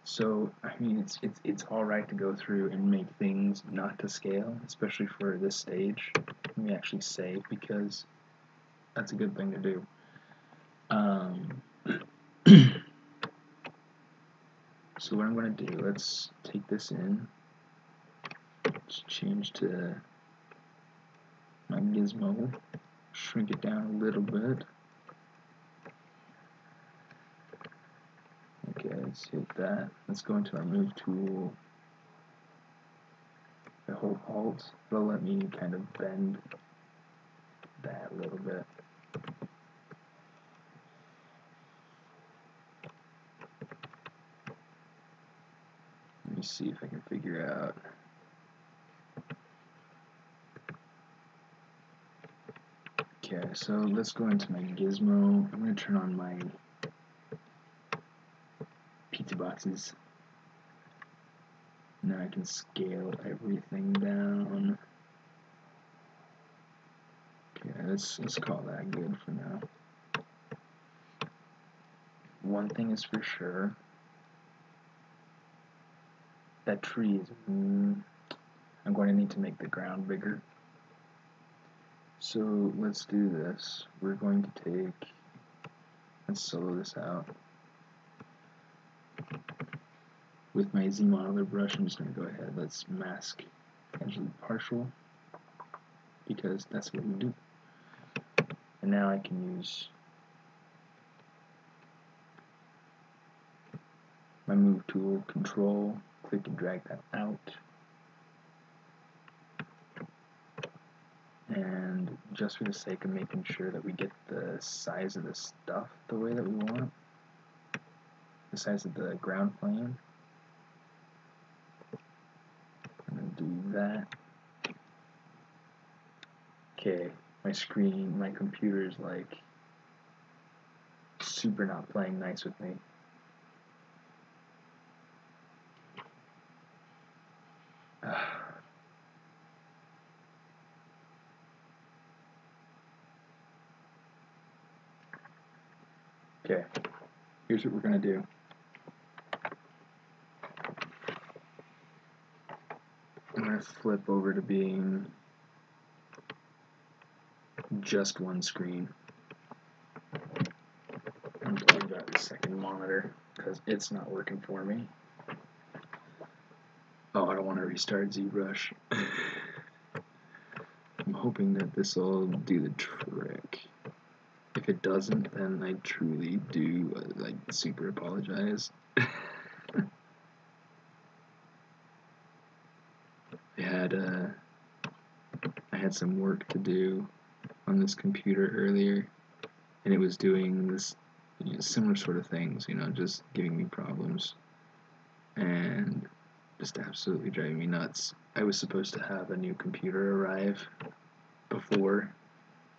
So I mean, it's all right to go through and make things not to scale, especially for this stage. Let me actually save because that's a good thing to do. So what I'm going to do, let's take this in. Let's change to my gizmo, shrink it down a little bit. Okay, let's hit that. Let's go into our move tool. If I hold Alt, it'll let me kind of bend that a little bit. Let me see if I can figure out. Okay, so let's go into my gizmo. I'm going to turn on my pizza boxes. Now I can scale everything down. Okay, let's call that good for now. One thing is for sure. That tree is... I'm going to need to make the ground bigger. So let's do this. We're going to take... Let's solo this out. With my ZModeler brush, I'm just going to go ahead. Let's mask actually partial, because that's what we do. And now I can use my move tool, control, click and drag that out. And just for the sake of making sure that we get the size of the stuff the way that we want, the size of the ground plane, I'm going to do that. Okay, my screen, my computer is like super not playing nice with me. Okay, here's what we're going to do. I'm going to flip over to being just one screen. I'm talking about the second monitor because it's not working for me. Oh, I don't want to restart ZBrush. I'm hoping that this will do the trick. If it doesn't, then I truly do like super apologize. I had some work to do on this computer earlier, and it was doing this similar sort of things, just giving me problems and just absolutely driving me nuts. I was supposed to have a new computer arrive before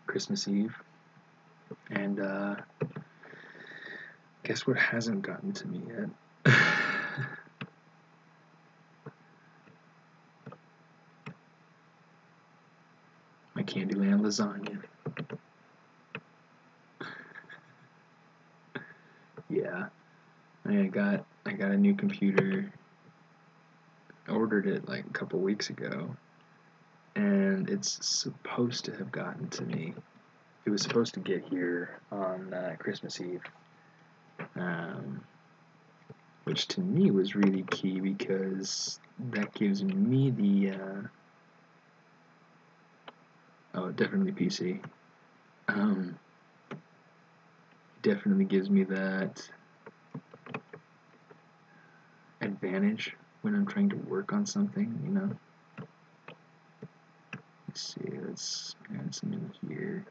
Christmas Eve, And guess what hasn't gotten to me yet? My Candyland lasagna. Yeah, I got a new computer. I ordered it like a couple weeks ago, and it's supposed to have gotten to me. It was supposed to get here on Christmas Eve, which to me was really key because that gives me the oh, definitely PC. Definitely gives me that advantage when I'm trying to work on something, you know. Let's see, let's add some in here.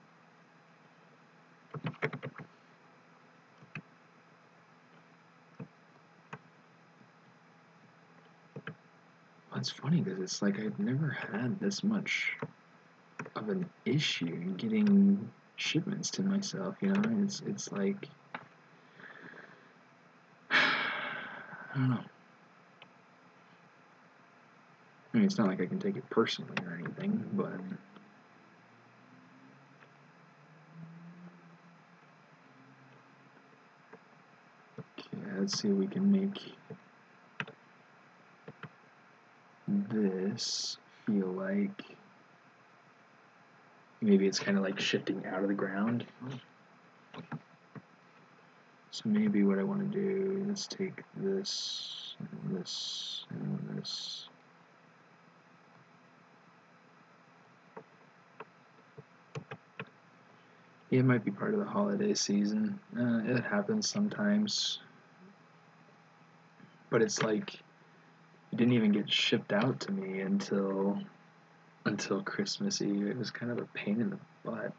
Well, it's funny because it's like I've never had this much of an issue in getting shipments to myself, you know. It's like I don't know. I mean, it's not like I can take it personally or anything, but okay, let's see if we can make this feel like maybe it's kind of like shifting out of the ground. So maybe what I want to do, let's take this, and this, and this. It might be part of the holiday season. It happens sometimes. But it's like it didn't even get shipped out to me until Christmas Eve. It was kind of a pain in the butt.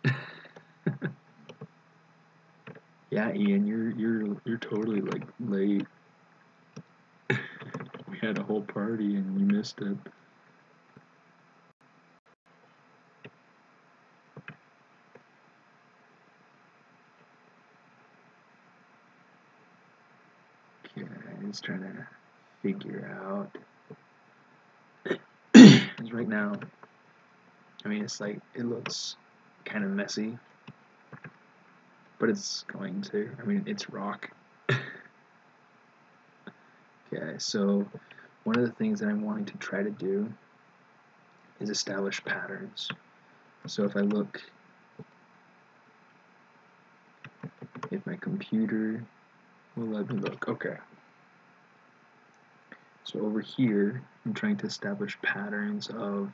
Yeah, Ian, you're totally like late. We had a whole party and you missed it. Okay, I'm just trying to figure out. Because right now, I mean, it's like it looks kind of messy, but it's going to. I mean, it's rock. Okay, so one of the things that I'm wanting to try to do is establish patterns. So if I look, if my computer will let me look, okay. So over here, I'm trying to establish patterns of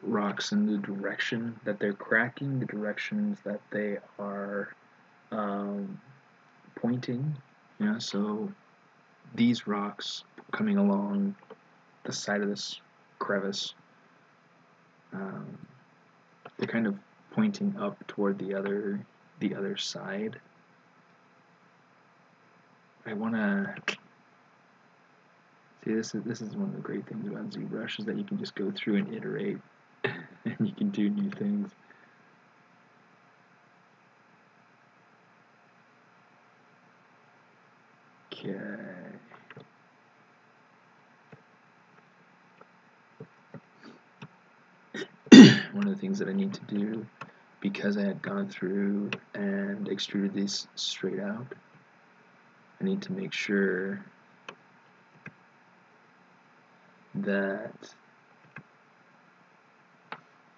rocks in the direction that they're cracking, the directions that they are pointing. You know, so these rocks coming along the side of this crevice, they're kind of pointing up toward the other side. I want to see this is one of the great things about ZBrush is that you can just go through and iterate and you can do new things. Okay. One of the things that I need to do, because I had gone through and extruded these straight out, I need to make sure that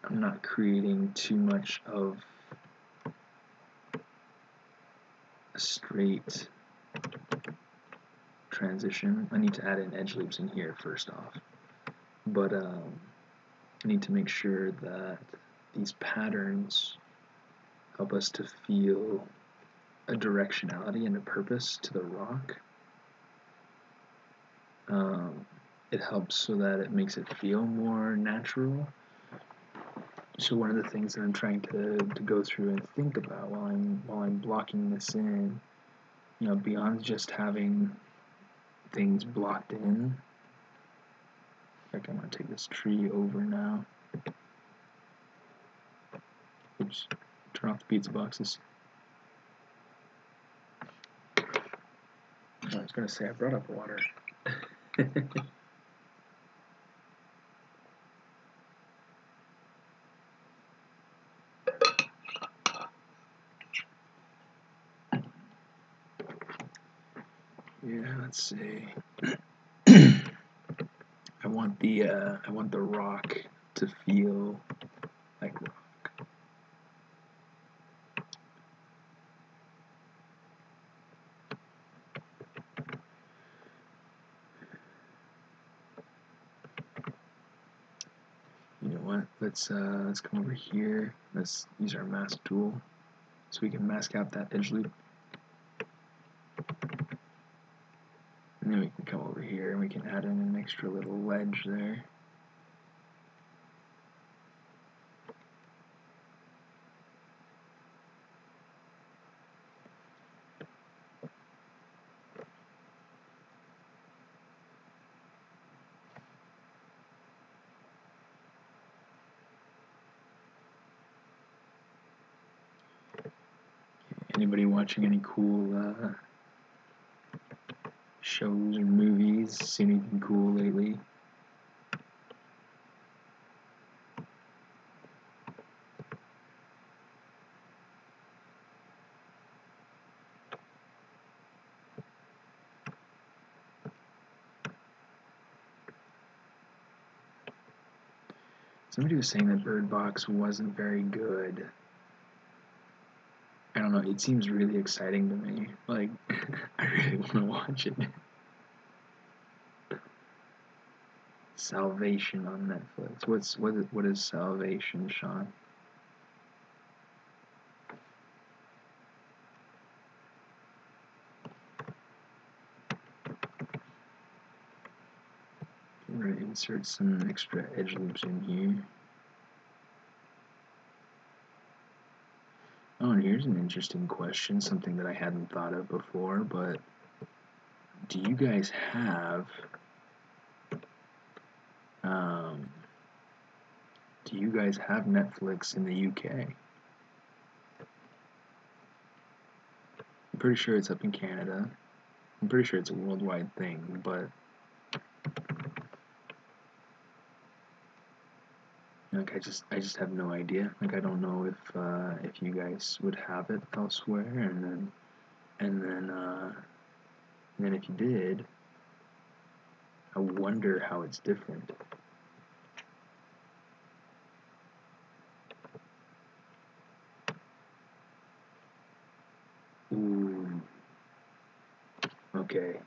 I'm not creating too much of a straight transition. I need to add in edge loops in here first off, but I need to make sure that these patterns help us to feel a directionality and a purpose to the rock. It helps so that it makes it feel more natural. So one of the things that I'm trying to go through and think about while I'm blocking this in, you know, beyond just having things blocked in. In fact, I'm going to take this tree over now. Oops, turn off the pizza boxes. I was going to say I brought up water. Yeah, let's see. I want the rock to feel like rock. You know what? Let's come over here. Let's use our mask tool so we can mask out that edge loop. And then we can come over here and we can add in an extra little ledge there. Anybody watching any cool shows or movies? Seen anything cool lately? Somebody was saying that Bird Box wasn't very good. I don't know, it seems really exciting to me. Like, I really want to watch it. Salvation on Netflix. What is Salvation, Sean? We're going to insert some extra edge loops in here. Oh, and here's an interesting question, something that I hadn't thought of before, but do you guys have Netflix in the UK? I'm pretty sure it's up in Canada. I'm pretty sure it's a worldwide thing, but like I just have no idea. Like I don't know if you guys would have it elsewhere, and then if you did, I wonder how it's different. Ooh. Okay.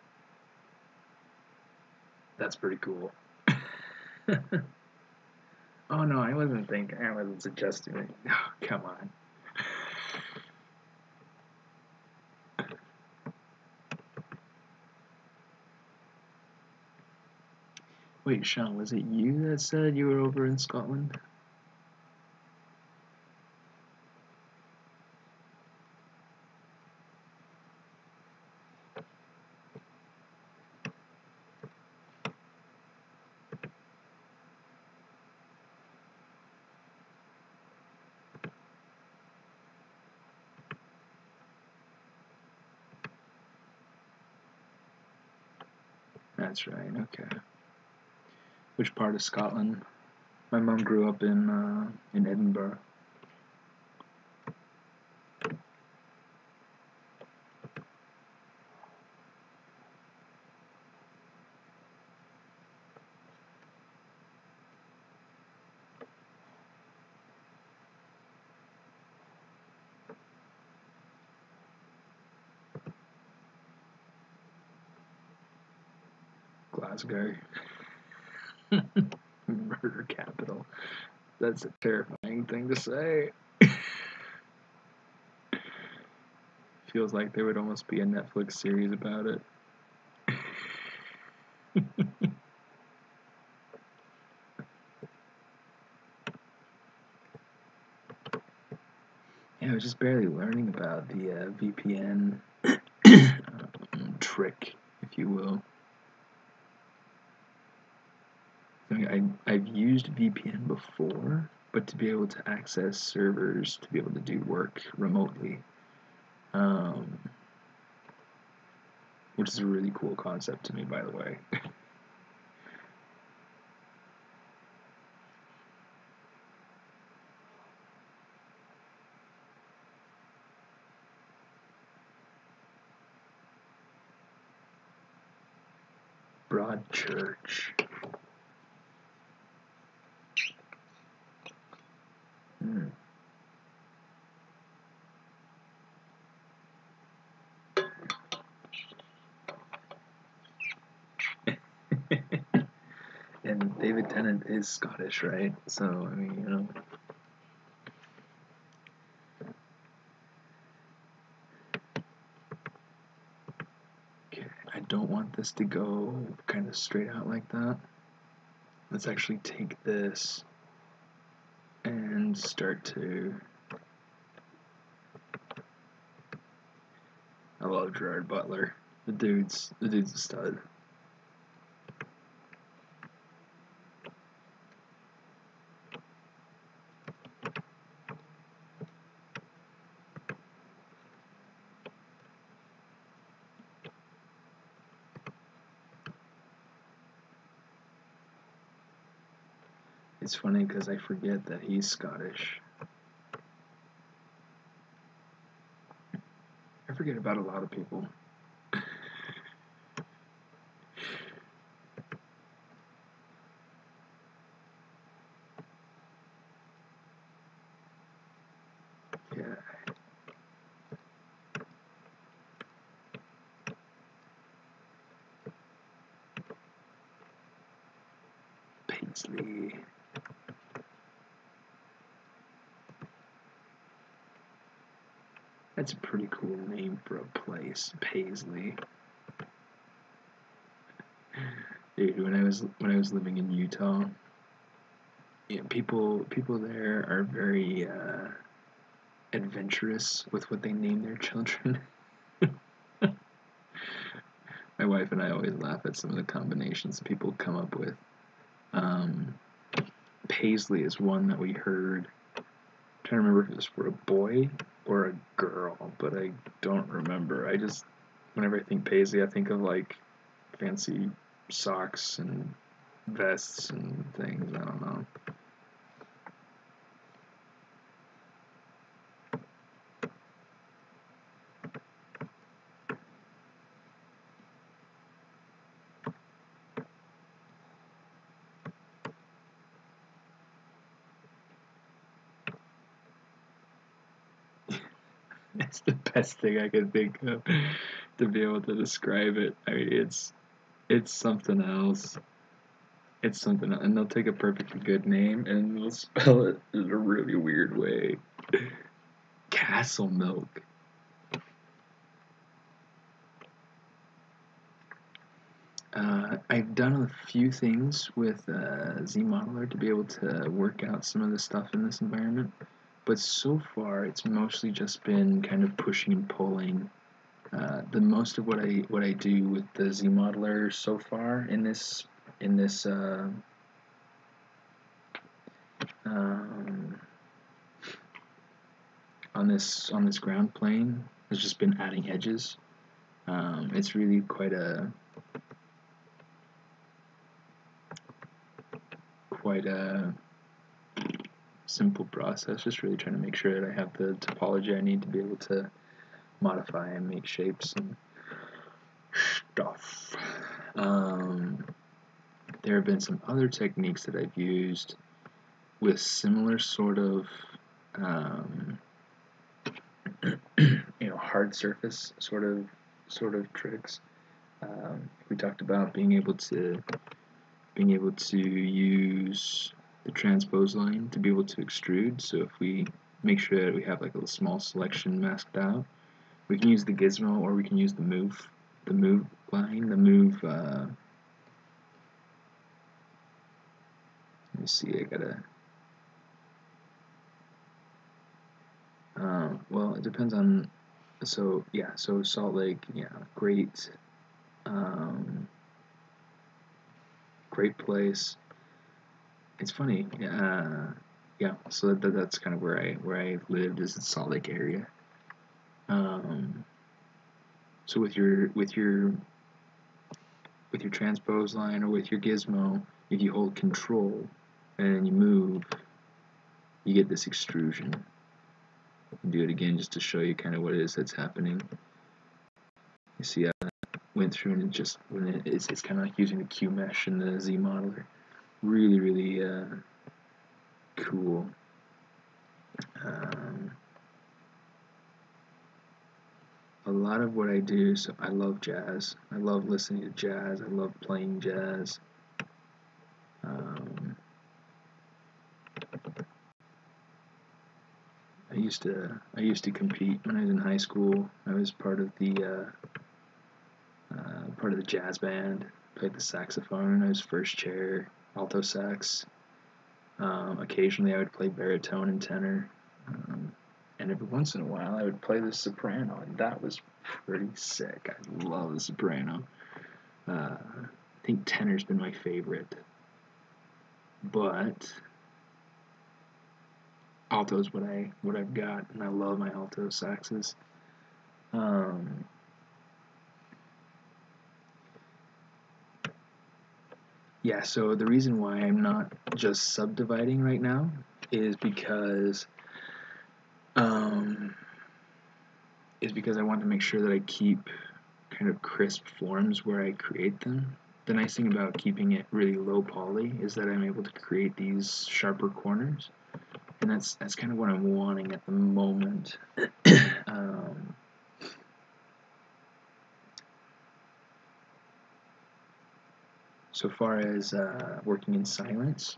That's pretty cool. Oh no, I wasn't suggesting it. Oh, come on. Wait, Sean, was it you that said you were over in Scotland? That's right, okay. Which part of Scotland? My mom grew up in Edinburgh. Glasgow. Murder capital. That's a terrifying thing to say. Feels like there would almost be a Netflix series about it. Yeah, I was just barely learning about the VPN trick, if you will. I mean, I've used VPN before, but to be able to access servers, to be able to do work remotely, which is a really cool concept to me, by the way. Broad Church. And David Tennant is Scottish, right? So, I mean, you know. Okay, I don't want this to go kind of straight out like that. Let's actually take this and start to... I love Gerard Butler. The dude's a stud. It's funny because I forget that he's Scottish. I forget about a lot of people. Yeah. Paisley. That's a pretty cool name for a place, Paisley. Dude, when I was living in Utah, yeah, people there are very adventurous with what they name their children. My wife and I always laugh at some of the combinations people come up with. Paisley is one that we heard. I'm trying to remember if it was for a boy or a girl, but I don't remember. Whenever I think Paisley, I think of like fancy socks and vests and things. I don't know. It's the best thing I can think of to be able to describe it. I mean, it's something else. It's something else. And they'll take a perfectly good name and they'll spell it in a really weird way. Castle Milk. I've done a few things with ZModeler to be able to work out some of the stuff in this environment, but so far it's mostly just been kind of pushing and pulling. The most of what I do with the ZModeler so far in this on this ground plane has just been adding edges. It's really quite a simple process, just really trying to make sure that I have the topology I need to be able to modify and make shapes and stuff. There have been some other techniques that I've used with similar sort of hard surface sort of tricks. We talked about being able to use the transpose line to be able to extrude. So if we make sure that we have like a small selection masked out, we can use the gizmo or we can use the move line, let me see, I gotta, well, it depends on, so Salt Lake, yeah, great place. It's funny, yeah. So that's kind of where I lived, is the Salt Lake area. So with your transpose line or with your gizmo, if you hold Control and you move, you get this extrusion. I'll do it again just to show you kind of what it is that's happening. You see, I went through and it's kind of like using the Q mesh in the ZModeler. Really, really cool. A lot of what I do, so I love jazz. I love listening to jazz. I love playing jazz. I used to compete when I was in high school. I was part of the jazz band. Played the saxophone. I was first chair, alto sax. Occasionally I would play baritone and tenor. And every once in a while I would play the soprano, and that was pretty sick. I love the soprano. I think tenor's been my favorite, but alto is what I've got, and I love my alto saxes. Yeah, so the reason why I'm not just subdividing right now is because I want to make sure that I keep kind of crisp forms where I create them. The nice thing about keeping it really low poly is that I'm able to create these sharper corners, and that's kind of what I'm wanting at the moment. So far as working in silence,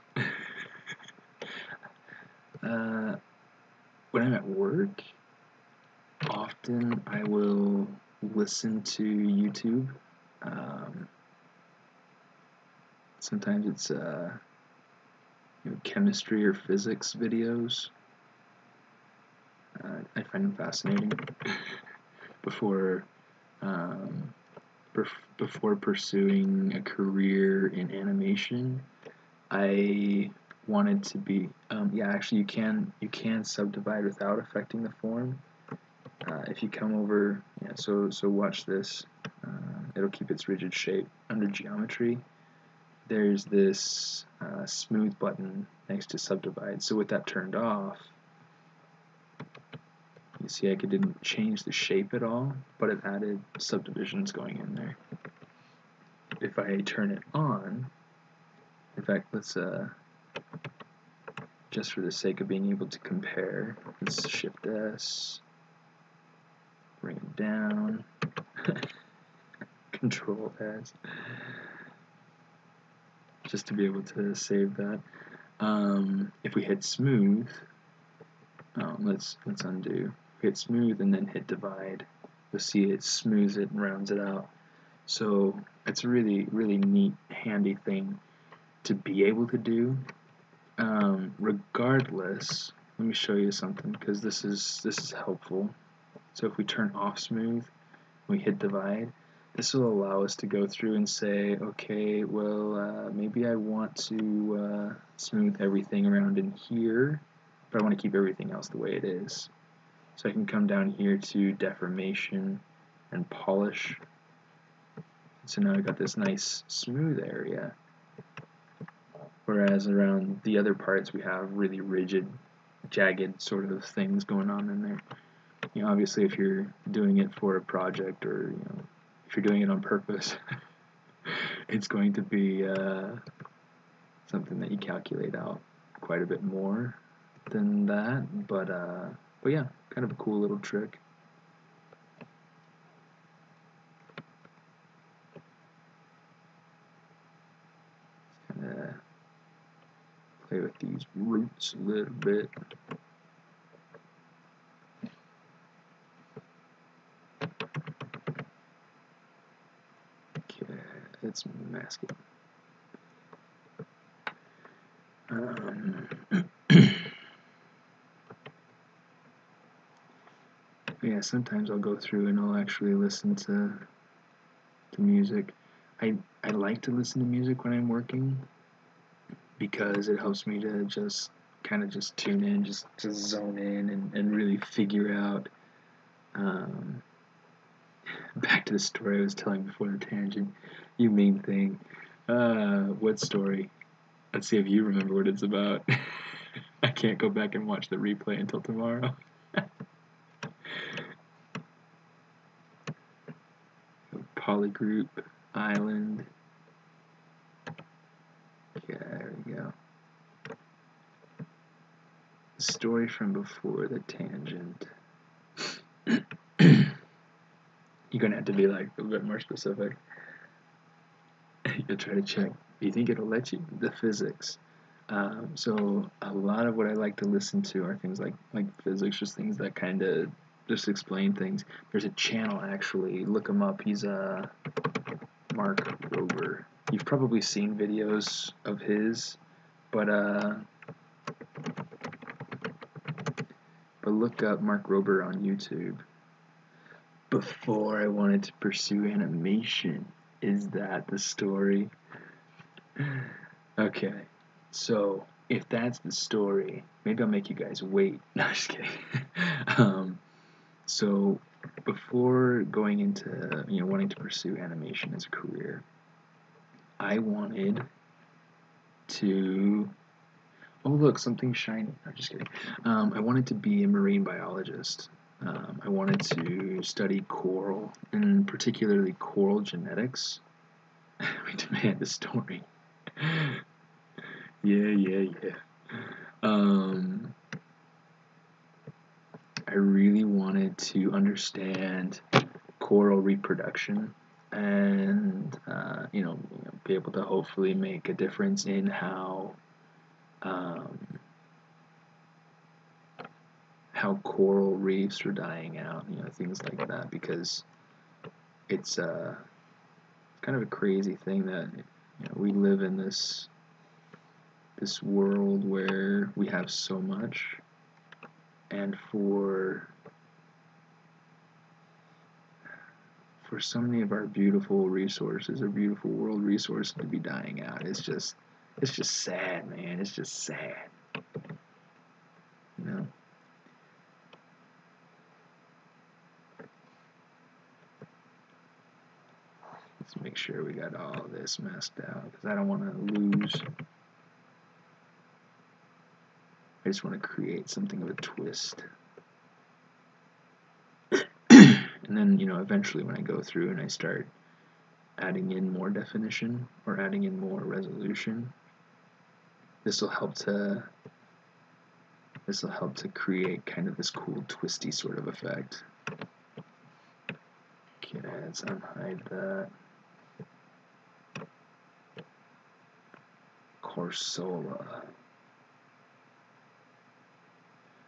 when I'm at work, often I will listen to YouTube. Sometimes it's chemistry or physics videos. I find them fascinating. Before pursuing a career in animation, I wanted to be. Actually, you can subdivide without affecting the form. If you come over, so watch this. It'll keep its rigid shape. Under geometry, there's this smooth button next to subdivide. So with that turned off, you see I didn't change the shape at all, but it added subdivisions going in there. If I turn it on, in fact, let's just for the sake of being able to compare, let's Shift S, bring it down, Control S, just to be able to save that. If we hit smooth, let's undo. Hit smooth and then hit divide. You'll see it smooths it and rounds it out. So it's a really, really neat, handy thing to be able to do. Regardless, let me show you something, because this is helpful. So if we turn off smooth, we hit divide, this will allow us to go through and say, okay, well, maybe I want to smooth everything around in here, but I want to keep everything else the way it is. So I can come down here to deformation and polish. So now I've got this nice smooth area. Whereas around the other parts we have really rigid, jagged sort of things going on in there. Obviously if you're doing it for a project, or if you're doing it on purpose, it's going to be something that you calculate out quite a bit more than that. But yeah, kind of a cool little trick. Play with these roots a little bit. Okay, let's mask it. Yeah, sometimes I'll go through and I'll actually listen to music. I like to listen to music when I'm working, because it helps me to just kind of just tune in, just zone in and really figure out Back to the story I was telling before the tangent. You mean thing. What story? Let's see if you remember what it's about. I can't go back and watch the replay until tomorrow. Polygroup Island. Okay, there we go. Story from before the tangent. You're gonna have to be like a bit more specific. You'll try to check. Do you think it'll let you? The physics. So a lot of what I like to listen to are things like physics, just things that kind of just explain things. There's a channel actually. Look him up. He's Mark Rober. You've probably seen videos of his, but look up Mark Rober on YouTube. Before I wanted to pursue animation, is that the story? Okay, so if that's the story, maybe I'll make you guys wait. No, just kidding. So before going into wanting to pursue animation as a career, I wanted to. Oh look, something shiny. I'm just kidding. I wanted to be a marine biologist. I wanted to study coral, and particularly coral genetics. We demand a story. Yeah. I really wanted to understand coral reproduction and be able to hopefully make a difference in how coral reefs are dying out, things like that, because it's kind of a crazy thing that we live in this world where we have so much, and for so many of our beautiful resources, our beautiful world resources, to be dying out. It's just sad, man. It's just sad. Let's make sure we got all this messed out, because I don't want to lose. I just want to create something of a twist. And then, eventually when I go through and I start adding in more definition or adding in more resolution, this will help to create kind of this cool twisty sort of effect. Okay, let's unhide that. Corsola.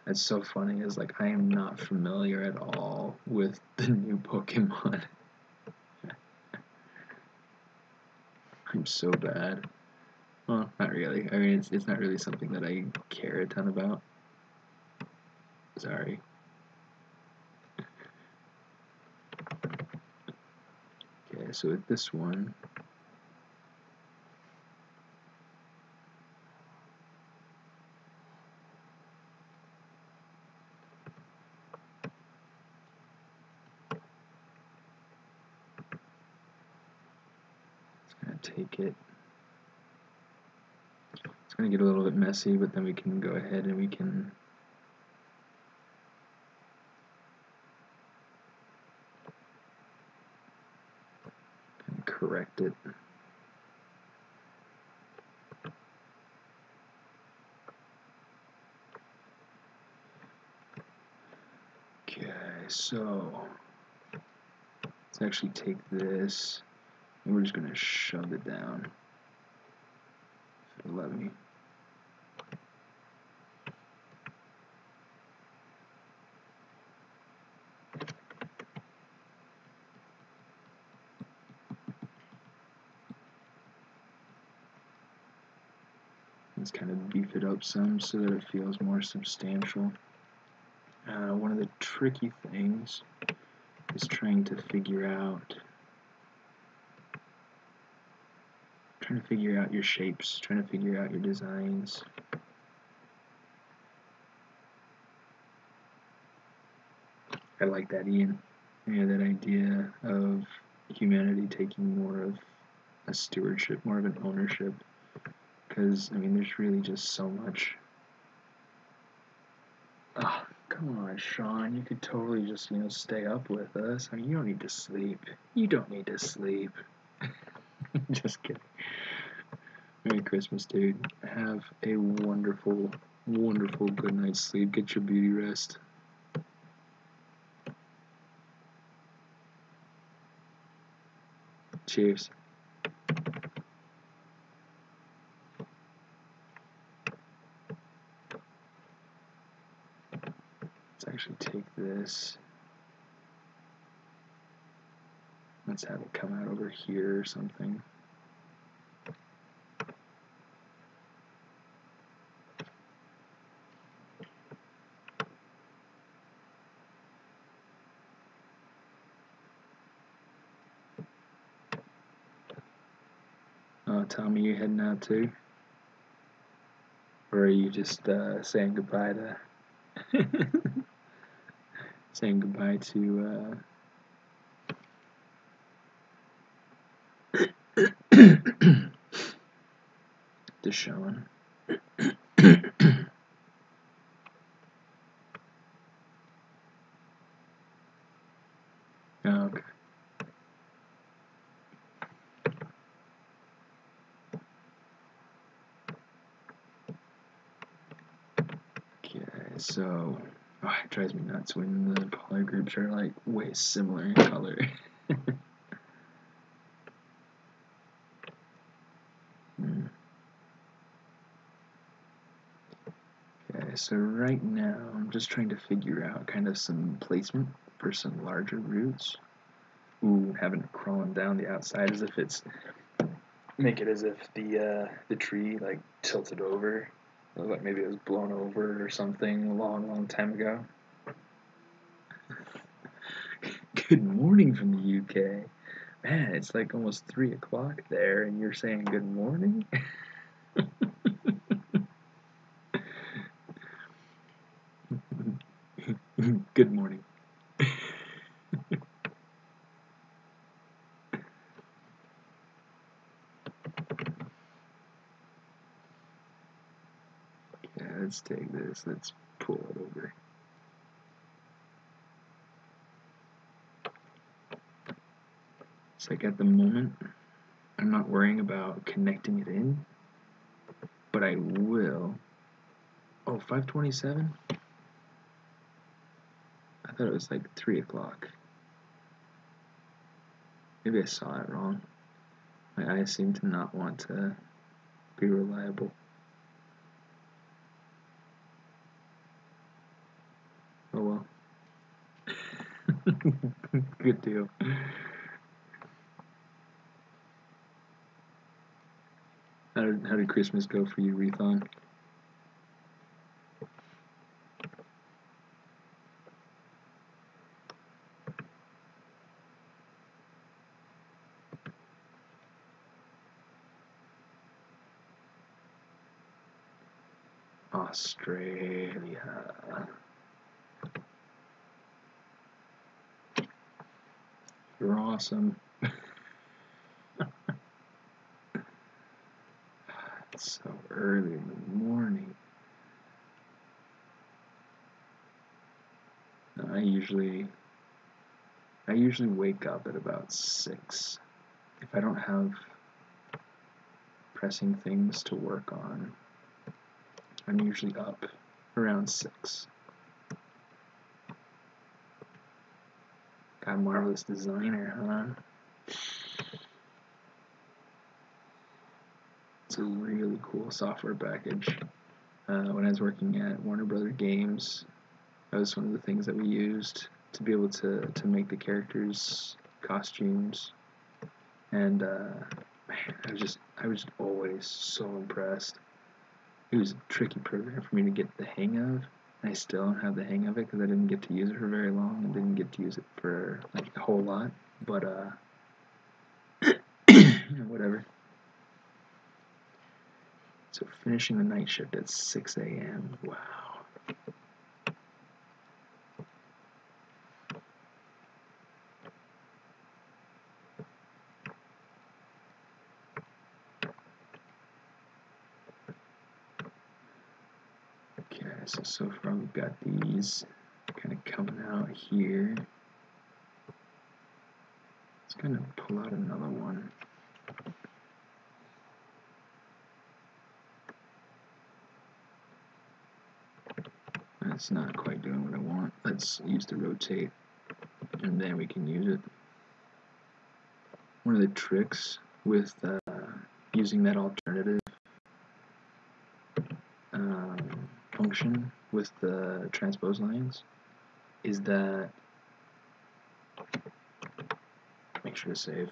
It's so funny, is like I am not familiar at all with the new Pokemon. I'm so bad. Well, not really. I mean, it's not really something that I care a ton about. Sorry. Okay, so with this one, take it. It's going to get a little bit messy, but then we can go ahead and we can correct it. Okay, so let's actually take this and we're just going to shove it down. If it'll let me. Let's kind of beef it up some so that it feels more substantial. One of the tricky things is trying to figure out your shapes, trying to figure out your designs. I like that, Ian. Yeah, that idea of humanity taking more of a stewardship, more of an ownership, because, I mean, there's really just so much. Oh, come on, Sean, you could totally just, stay up with us. I mean, you don't need to sleep. You don't need to sleep. Just kidding. Merry Christmas, dude. Have a wonderful, wonderful good night's sleep. Get your beauty rest. Cheers. Let's actually take this. Let's have it come out over here or something. Oh, Tommy, you heading out too? Or are you just saying goodbye to saying goodbye to to Sean? Oh, okay. Okay, so it drives me nuts when the poly groups are like way similar in color. Okay, so right now I'm just trying to figure out kind of some placement for some larger roots. Ooh, having it crawling down the outside as if it's make it as if the tree like tilted over, like maybe it was blown over or something a long, long time ago. Good morning from the UK. Man, it's like almost 3 o'clock there, and you're saying good morning? Good morning. Yeah, let's take this. Let's pull it over. It's like at the moment, I'm not worrying about connecting it in, but I will. Oh, 5:27? I thought it was like 3 o'clock. Maybe I saw it wrong. My eyes seem to not want to be reliable. Oh well. Good deal. How did Christmas go for you, Rethon? Australia. You're awesome. It's so early in the morning. I usually wake up at about 6. If I don't have pressing things to work on, I'm usually up around 6. Got a marvelous designer, huh? It's a really cool software package. When I was working at Warner Brothers Games, that was one of the things that we used to be able to make the characters' costumes, and I was always so impressed. It was a tricky program for me to get the hang of, and I still don't have the hang of it because I didn't get to use it for very long and didn't get to use it for like a whole lot. But whatever. So finishing the night shift at 6 a.m. Wow. So far we've got these kind of coming out here. Let's kind of pull out another one. That's not quite doing what I want. Let's use the rotate, and then we can use it. One of the tricks with using that alternative function with the transpose lines is that, make sure to save,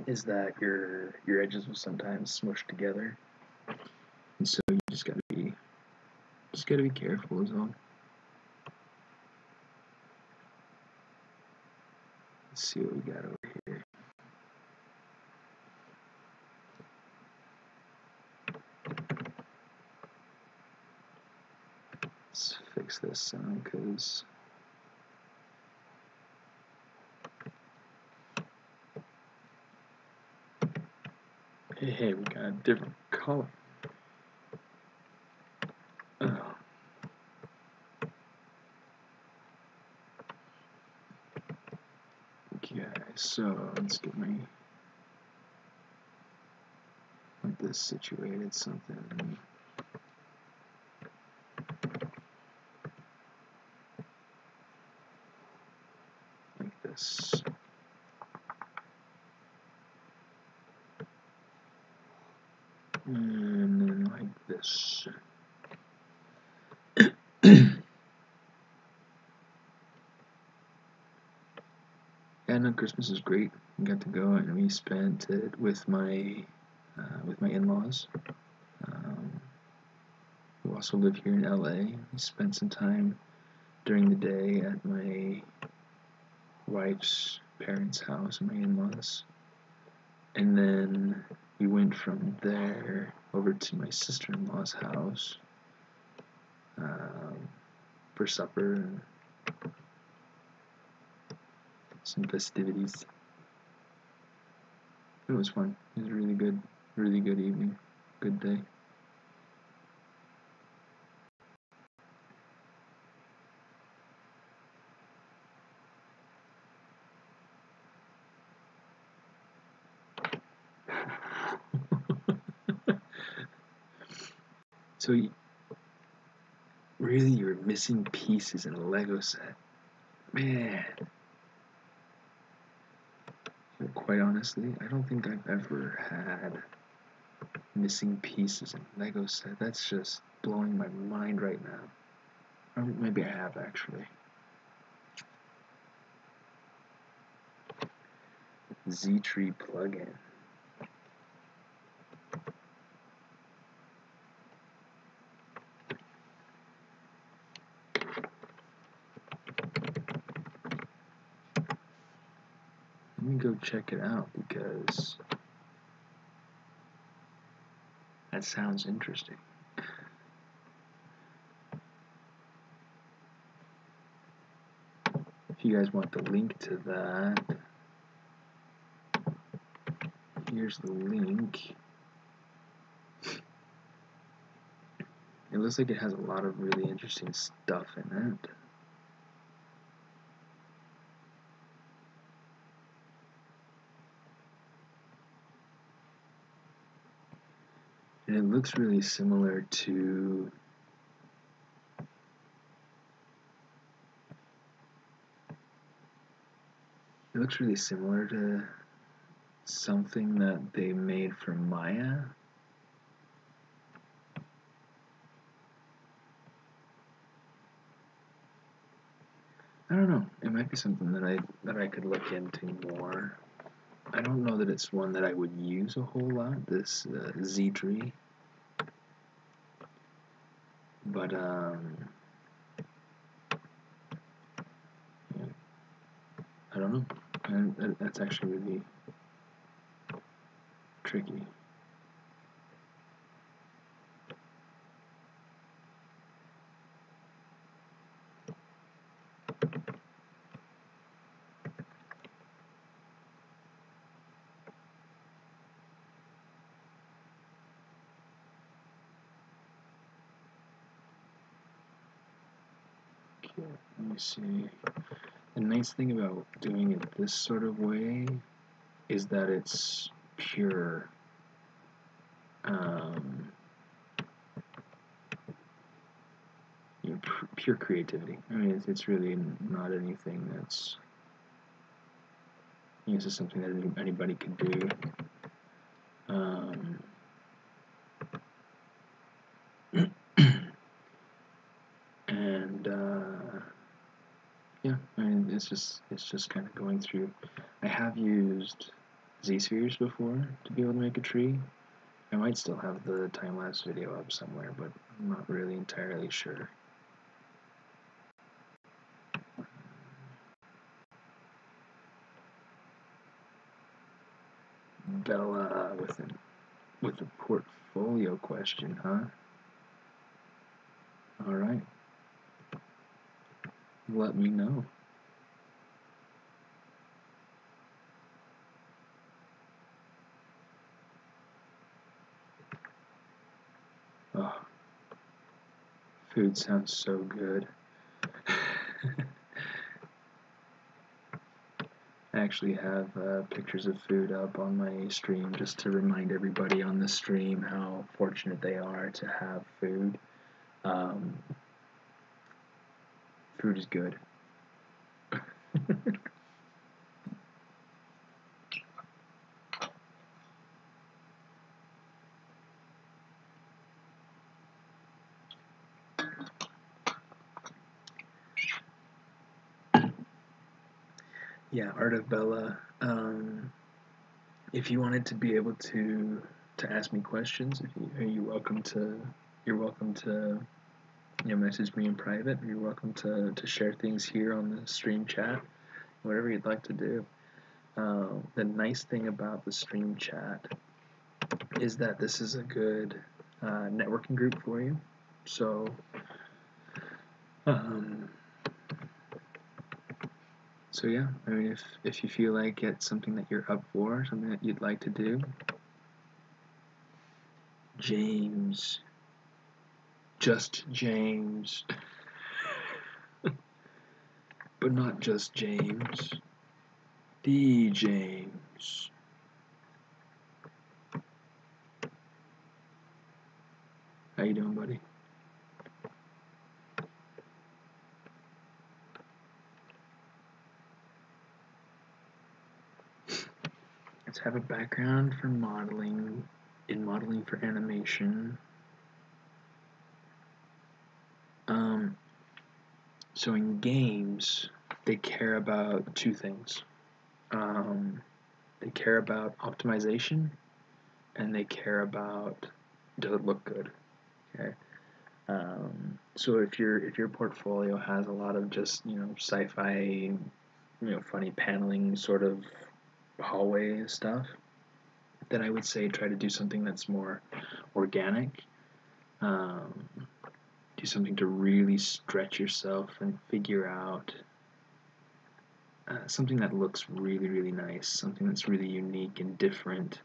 is that your edges will sometimes smush together, and so you just gotta be careful is all. Let's see what we got over here. Let's fix this sound because hey, we got a different color. Oh. Okay, so let's get this situated something. Like this. And then like this. Yeah, no, Christmas is great. We got to go and we spent it with my in-laws, who also live here in LA. We spent some time during the day at my wife's parents' house and my in-laws, and then we went from there over to my sister-in-law's house for supper and some festivities. It was fun. It was a really good evening, good day. So really, you're missing pieces in a Lego set, man. Quite honestly, I don't think I've ever had missing pieces in a Lego set. That's just blowing my mind right now. Or maybe I have actually. Z-Tree plugin. Let me go check it out because that sounds interesting. If you guys want the link to that, here's the link. It looks like it has a lot of really interesting stuff in it. And it looks really similar to something that they made for Maya. I don't know. It might be something that I could look into more. I don't know that it's one that I would use a whole lot, this Z-Tree. But yeah, I don't know. That's actually really tricky. Okay, let me see. The nice thing about doing it this sort of way is that it's pure. Pure creativity. I mean, it's really not anything that's. This is something that anybody could do. And yeah, I mean, it's just kind of going through. I have used Z-spheres before to be able to make a tree. I might still have the time-lapse video up somewhere, but I'm not really entirely sure. Bella with a portfolio question, huh? All right. Let me know. Oh, food sounds so good. I actually have pictures of food up on my stream just to remind everybody on the stream how fortunate they are to have food. Food is good. Yeah, Art of Bella. If you wanted to be able to ask me questions, you're welcome to message me in private. You're welcome to share things here on the stream chat, whatever you'd like to do. The nice thing about the stream chat is that this is a good networking group for you. So yeah, I mean, if you feel like it's something that you're up for, something that you'd like to do, James, just James, but not just James, the James. How you doing, buddy? Let's have a background for modeling, in modeling for animation. So in games, they care about two things. They care about optimization, and they care about does it look good. Okay. So if your portfolio has a lot of just sci-fi, funny paneling sort of hallway stuff, then I would say try to do something that's more organic. Do something to really stretch yourself and figure out something that looks really, really nice, something that's really unique and different.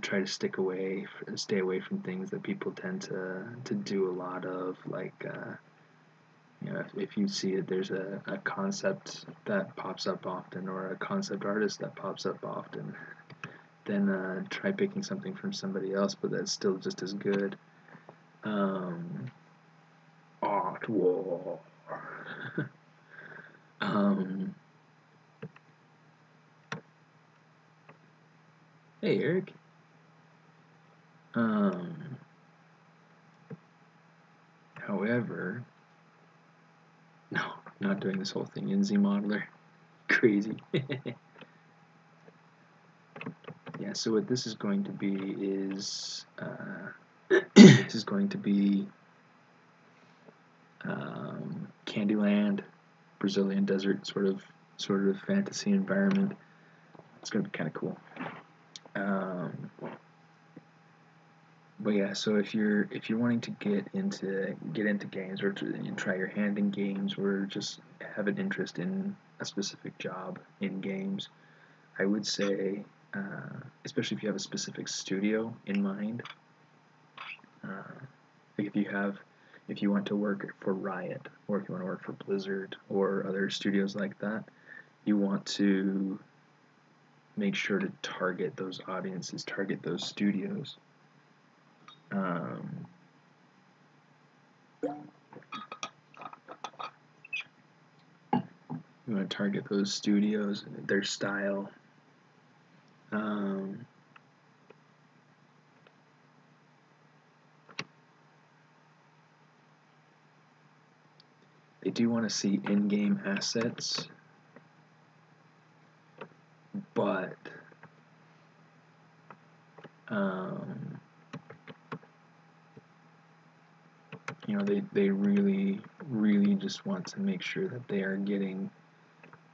Try to stay away from things that people tend to do a lot of, like if you see it, there's a concept that pops up often, or a concept artist that pops up often, then try picking something from somebody else, but that's still just as good. Art war. Hey, Eric. However, no, not doing this whole thing in ZModeler. Crazy. Yeah, so what this is going to be is this is going to be Candyland, Brazilian desert sort of fantasy environment. It's going to be kind of cool. But yeah, so if you're wanting to get into games, or to try your hand in games, or just have an interest in a specific job in games, I would say, especially if you have a specific studio in mind, like if you have if you want to work for Riot, or if you want to work for Blizzard or other studios like that, you want to make sure to target those audiences, target those studios. You want to target those studios, their style. They do want to see in-game assets, but you know, they really just want to make sure that they are getting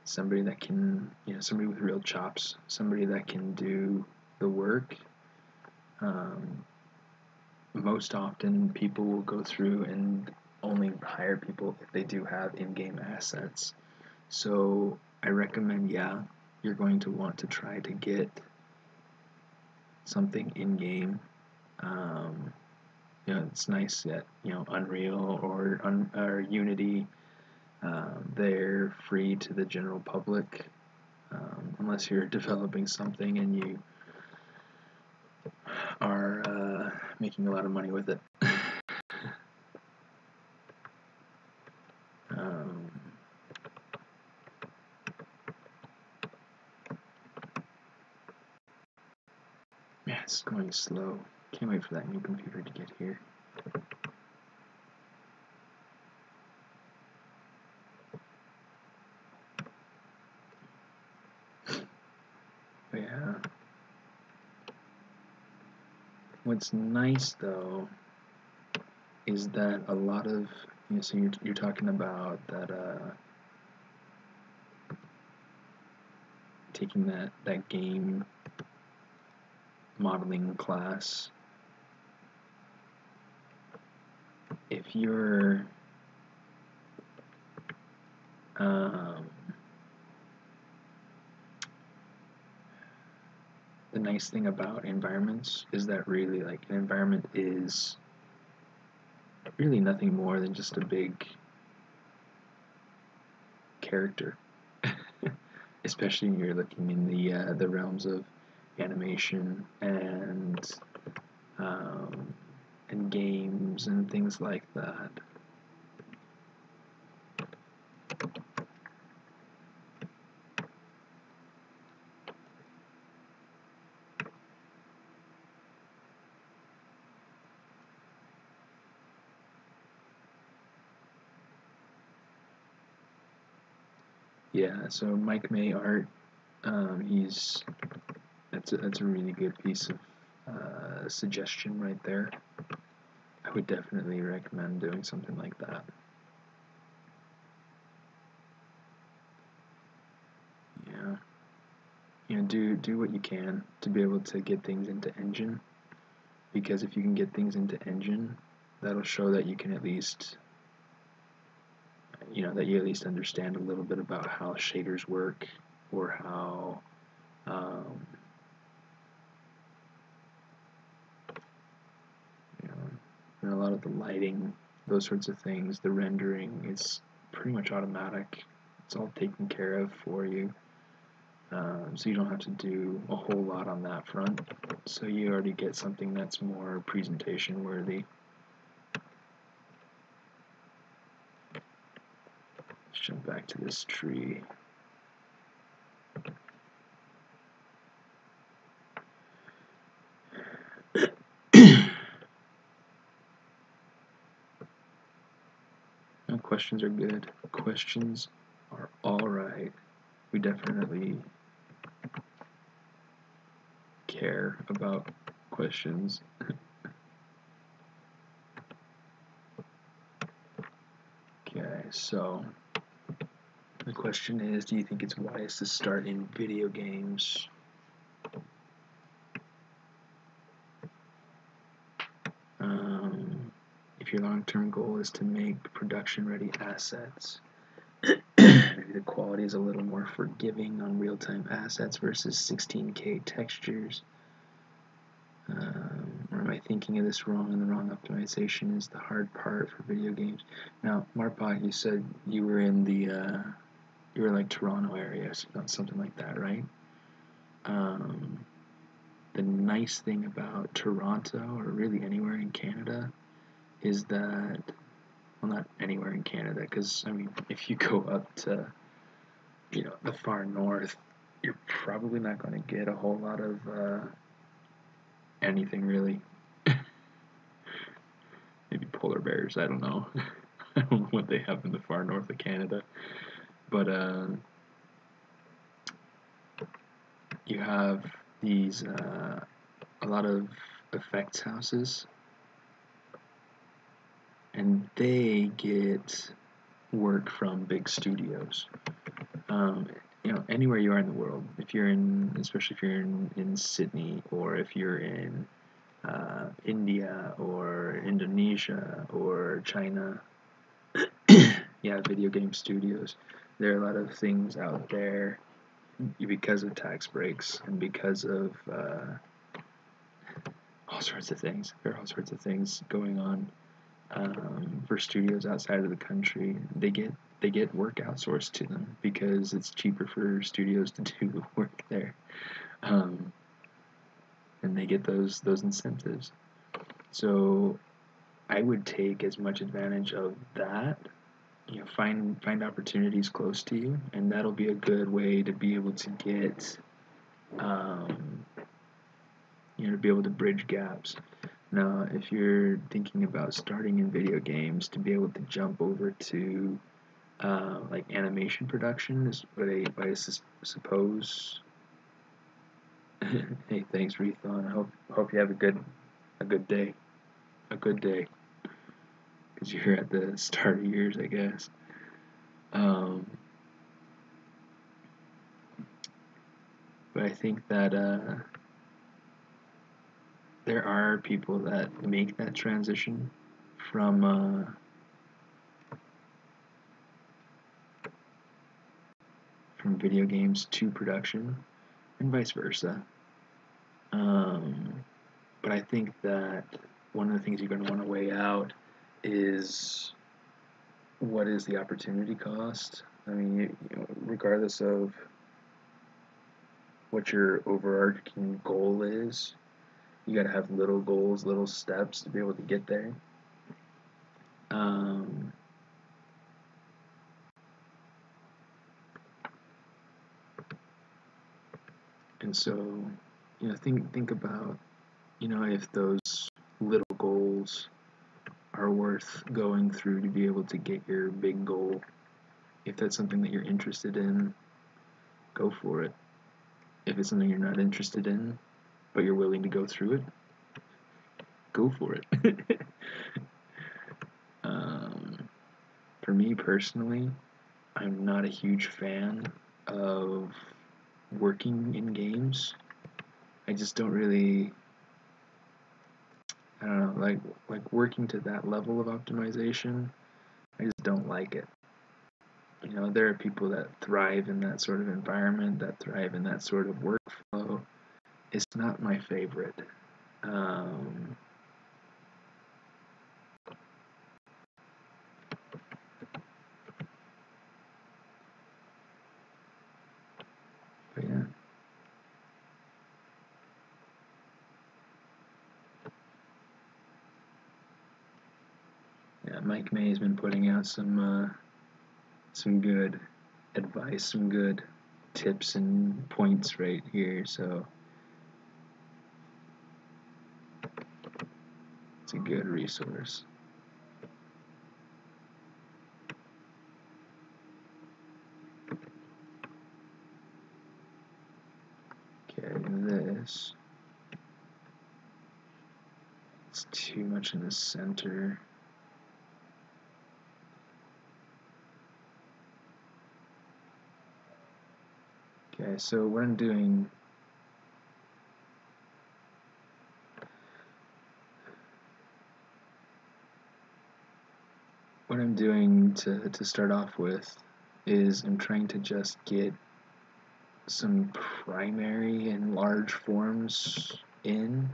somebody that can, you know, somebody with real chops, somebody that can do the work. Most often people will go through and only hire people if they do have in-game assets. So I recommend, yeah, you're going to want to try to get something in-game. You know, it's nice that, you know, Unreal or Unity, they're free to the general public, unless you're developing something and you are making a lot of money with it. Yeah, it's going slow. Can't wait for that new computer to get here. But yeah. What's nice though is that a lot of, you know, so you're talking about that taking that game modeling class. If you're the nice thing about environments is that really, like, an environment is really nothing more than just a big character. Especially when you're looking in the realms of animation and games and things like that. Yeah, so Mike May art, that's a really good piece of suggestion right there. I would definitely recommend doing something like that. Yeah, you know, do what you can to be able to get things into Engine, because if you can get things into Engine, that'll show that you can at least, you know, that you at least understand a little bit about how shaders work, or how you know, and a lot of the lighting, those sorts of things, the rendering is pretty much automatic. It's all taken care of for you, so you don't have to do a whole lot on that front. So you already get something that's more presentation worthy. Let's jump back to this tree. No, questions are good. Questions are alright. We definitely care about questions. Okay, so the question is, do you think it's wise to start in video games? If your long-term goal is to make production-ready assets, maybe the quality is a little more forgiving on real-time assets versus 16K textures. Or am I I thinking of this wrong, and the wrong optimization is the hard part for video games. Now, Marpa, you said you were in the you were like Toronto area, something like that, right? The nice thing about Toronto, or really anywhere in Canada, is that, well, not anywhere in Canada, because I mean, if you go up to, the far north, you're probably not going to get a whole lot of anything really. Maybe polar bears, I don't know. I don't know what they have in the far north of Canada, but you have these a lot of effects houses, and they get work from big studios. Anywhere you are in the world, especially if you're in Sydney, or if you're in India or Indonesia or China, yeah, video game studios. There are a lot of things out there because of tax breaks and because of all sorts of things. There are all sorts of things going on for studios outside of the country. They get work outsourced to them because it's cheaper for studios to do work there, and they get those incentives. So I would take as much advantage of that. Find opportunities close to you, and that'll be a good way to be able to get, to be able to bridge gaps. Now, if you're thinking about starting in video games, to be able to jump over to like animation production is what I suppose. Hey, thanks, Rethon. I hope you have a good day, because you're at the start of yours, I guess. But I think that there are people that make that transition from video games to production, and vice versa. But I think that one of the things you're going to want to weigh out is, what is the opportunity cost? I mean, regardless of what your overarching goal is, you got to have little goals, little steps to be able to get there. And so, think about, if those little goals are worth going through to be able to get your big goal. If that's something that you're interested in, go for it. If it's something you're not interested in, but you're willing to go through it, go for it. For me personally, I'm not a huge fan of working in games. I just don't really, I don't know, like working to that level of optimization, I just don't like it. There are people that thrive in that sort of environment, that thrive in that sort of workflow. It's not my favorite. But yeah. Yeah, Mike May has been putting out some good advice, some good tips and points right here, so it's a good resource. Okay, this, it's too much in the center. Okay, so what I'm doing, to start off with is I'm trying to just get some primary and large forms in,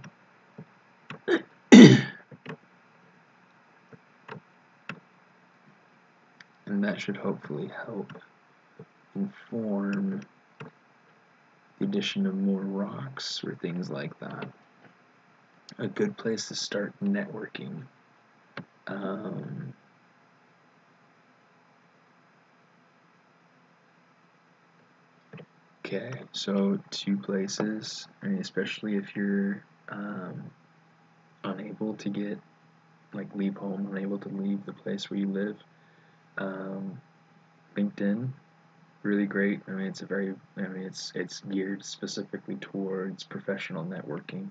and that should hopefully help inform the addition of more rocks or things like that. A good place to start networking. Okay, so 2 places, and especially if you're unable to get, like, leave home, unable to leave the place where you live. LinkedIn, really great. I mean, it's geared specifically towards professional networking.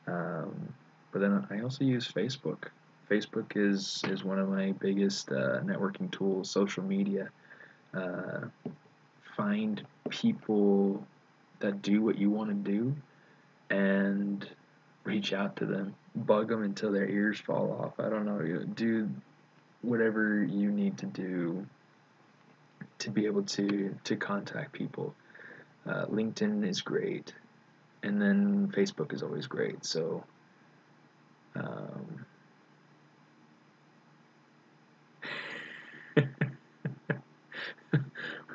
But then I also use Facebook. Facebook is one of my biggest networking tools. Social media. Find people that do what you want to do and reach out to them. Bug them until their ears fall off. I don't know. Do whatever you need to do to be able to contact people. LinkedIn is great, and then Facebook is always great. So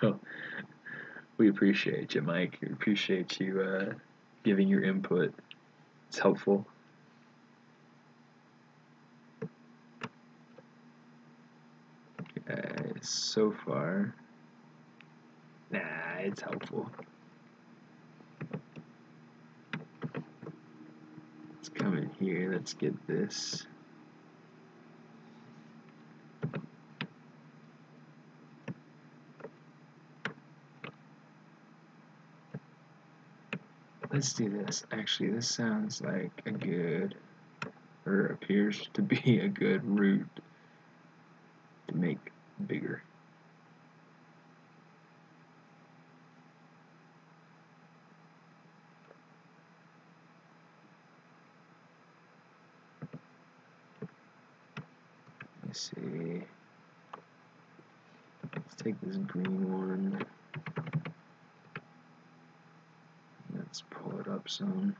well, we appreciate you, Mike. We appreciate you giving your input. It's helpful. So far, nah, it's helpful. Let's come in here. Let's get this. Let's do this. Actually, this sounds like a good, or appears to be a good route to make bigger. Let's see. Let's take this green one. Let's pull it up some.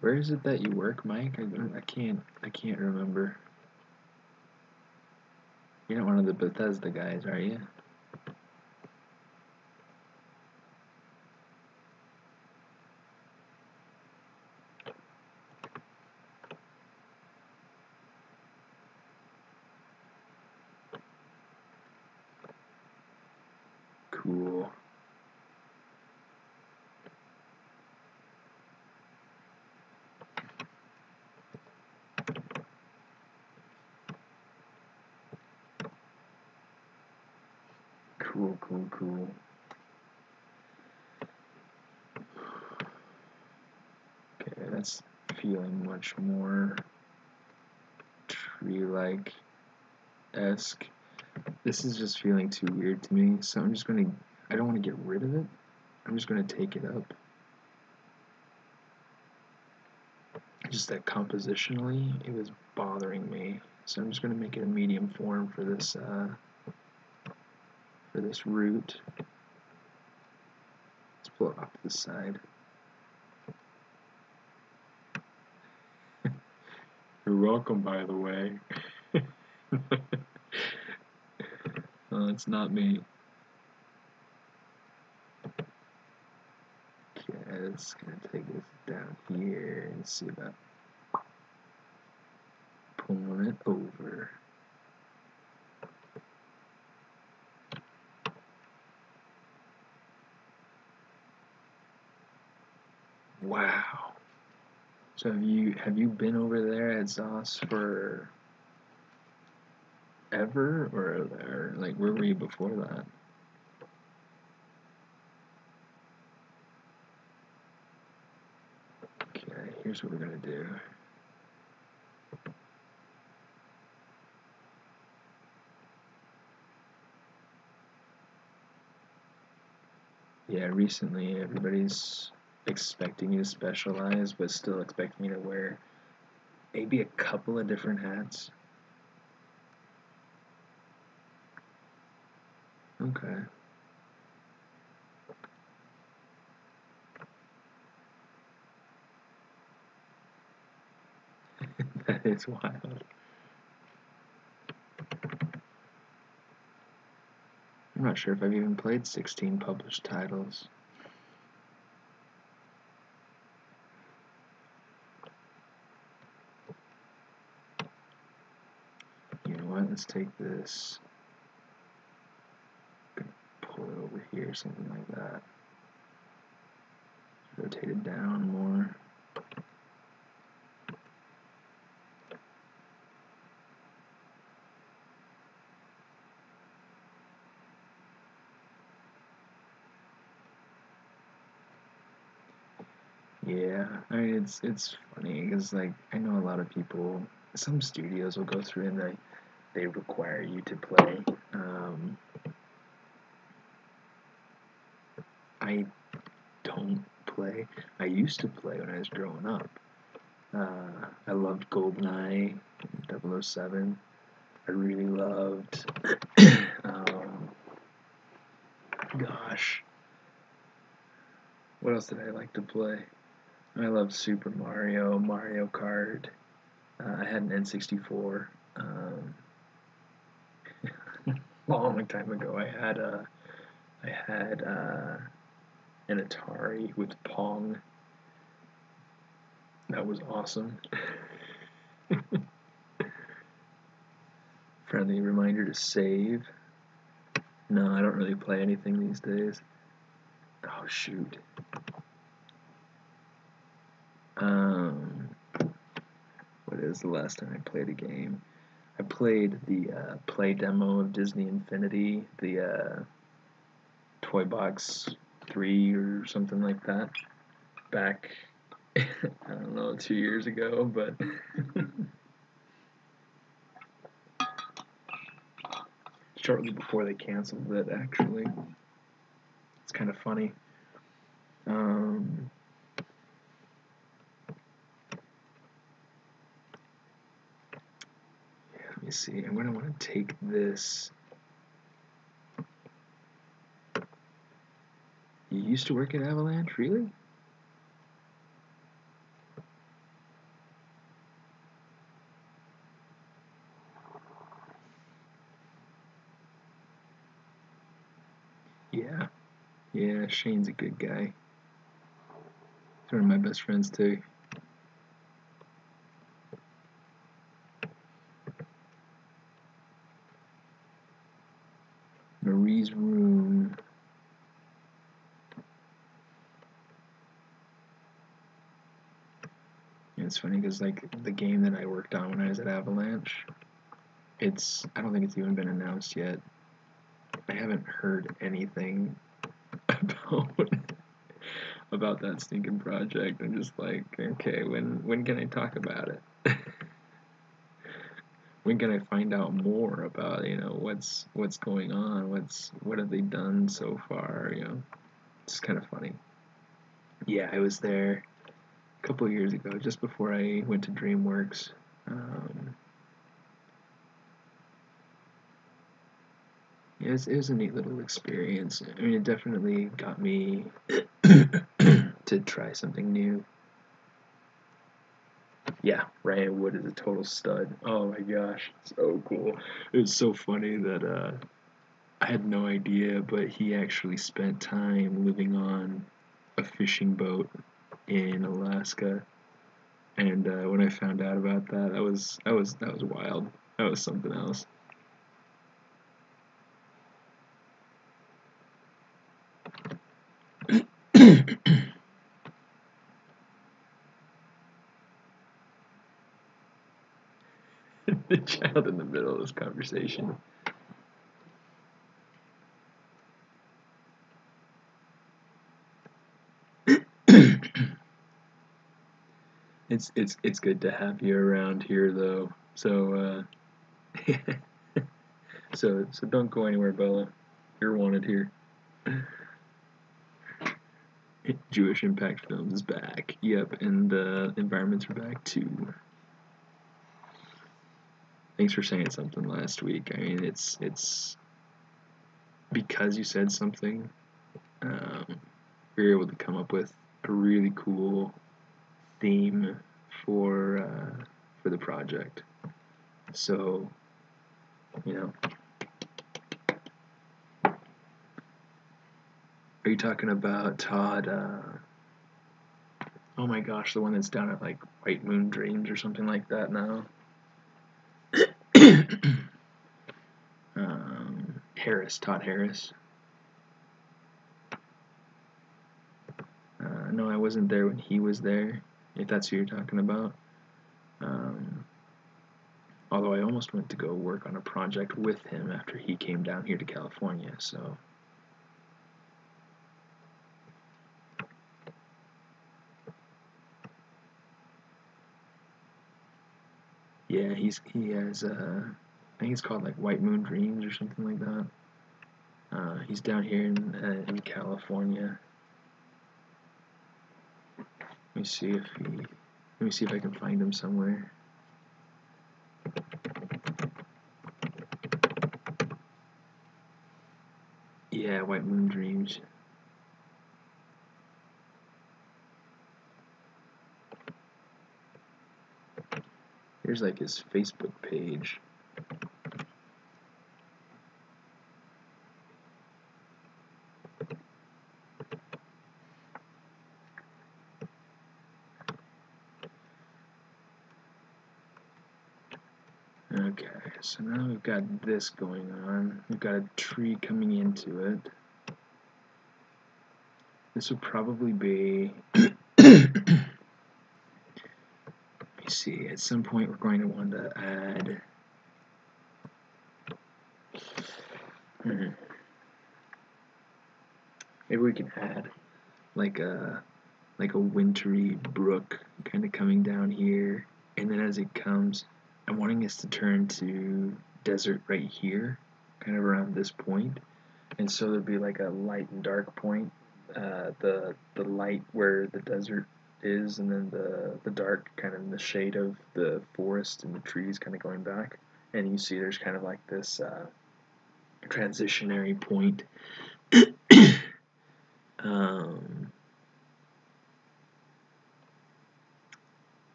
Where is it that you work, Mike? I can't remember. You're not one of the Bethesda guys, are you? Cool. Cool. Okay, that's feeling much more tree-like esque. This is just feeling too weird to me, so I'm just gonna, I don't want to get rid of it. I'm just gonna take it up. Just that compositionally, it was bothering me. So I'm just gonna make it a medium form for this root. Let's pull it off to the side. You're welcome, by the way. Well, it's not me. Okay, it's gonna take this down here and see about pulling it over. Wow. So have you been over there at ZOS for ever, or like where were you before that? Okay, here's what we're gonna do. Yeah, recently everybody's expecting you to specialize, but still expecting you to wear maybe a couple of different hats. Okay. That is wild. I'm not sure if I've even played 16 published titles. You know what? Let's take this. Pull it over here, something like that. Rotate it down more. Yeah, I mean it's funny because like I know a lot of people. Some studios will go through and they require you to play. I don't play. I used to play when I was growing up. I loved GoldenEye, 007. I really loved. Gosh, what else did I like to play? I loved Super Mario, Mario Kart. I had an N64. Long time ago, I had an Atari with Pong. That was awesome. Friendly reminder to save. No, I don't really play anything these days. Oh shoot. What is the last time I played a game? I played the play demo of Disney Infinity, the Toy Box 3 or something like that, back, I don't know, 2 years ago, but shortly before they canceled it, actually. It's kind of funny. Let me see. I'm going to want to take this. You used to work at Avalanche, really? Yeah. Yeah, Shane's a good guy. He's one of my best friends, too. Marie's room. It's funny because like the game that I worked on when I was at Avalanche, I don't think it's even been announced yet. I haven't heard anything about that stinking project. I'm just like, okay, when can I talk about it? When can I find out more about what's going on? What have they done so far? It's kind of funny. Yeah, I was there a couple of years ago, just before I went to DreamWorks. Yeah, it was a neat little experience. I mean, it definitely got me to try something new. Yeah, Ryan Wood is a total stud. Oh my gosh, so cool. It was so funny that I had no idea, but he actually spent time living on a fishing boat in Alaska. And when I found out about that, that was wild. That was something else. The child in the middle of this conversation. It's good to have you around here though. So so don't go anywhere, Bella. You're wanted here. Jewish Impact Films is back. Yep, and the environments are back too. Thanks for saying something last week. I mean, it's because you said something. We were able to come up with a really cool theme for for the project. So, you know, are you talking about Todd? Oh my gosh, the one that's down at like White Moon Dreams or something like that now. Harris, Todd Harris. No, I wasn't there when he was there, if that's who you're talking about. Although I almost went to go work on a project with him after he came down here to California, so. Yeah, he has I think it's called like White Moon Dreams or something like that. He's down here in California. Let me see if I can find him somewhere. Yeah, White Moon Dreams. Here's like his Facebook page. Okay, so now we've got this going on. We've got a tree coming into it. This would probably be, let me see, at some point we're going to want to add, maybe we can add like a wintry brook kind of coming down here, and then as it comes, I'm wanting us to turn to desert right here, kind of around this point, and so there'd be like a light and dark point, the light where the desert is, and then the dark kind of in the shade of the forest and the trees kind of going back, and you see there's kind of like this transitionary point.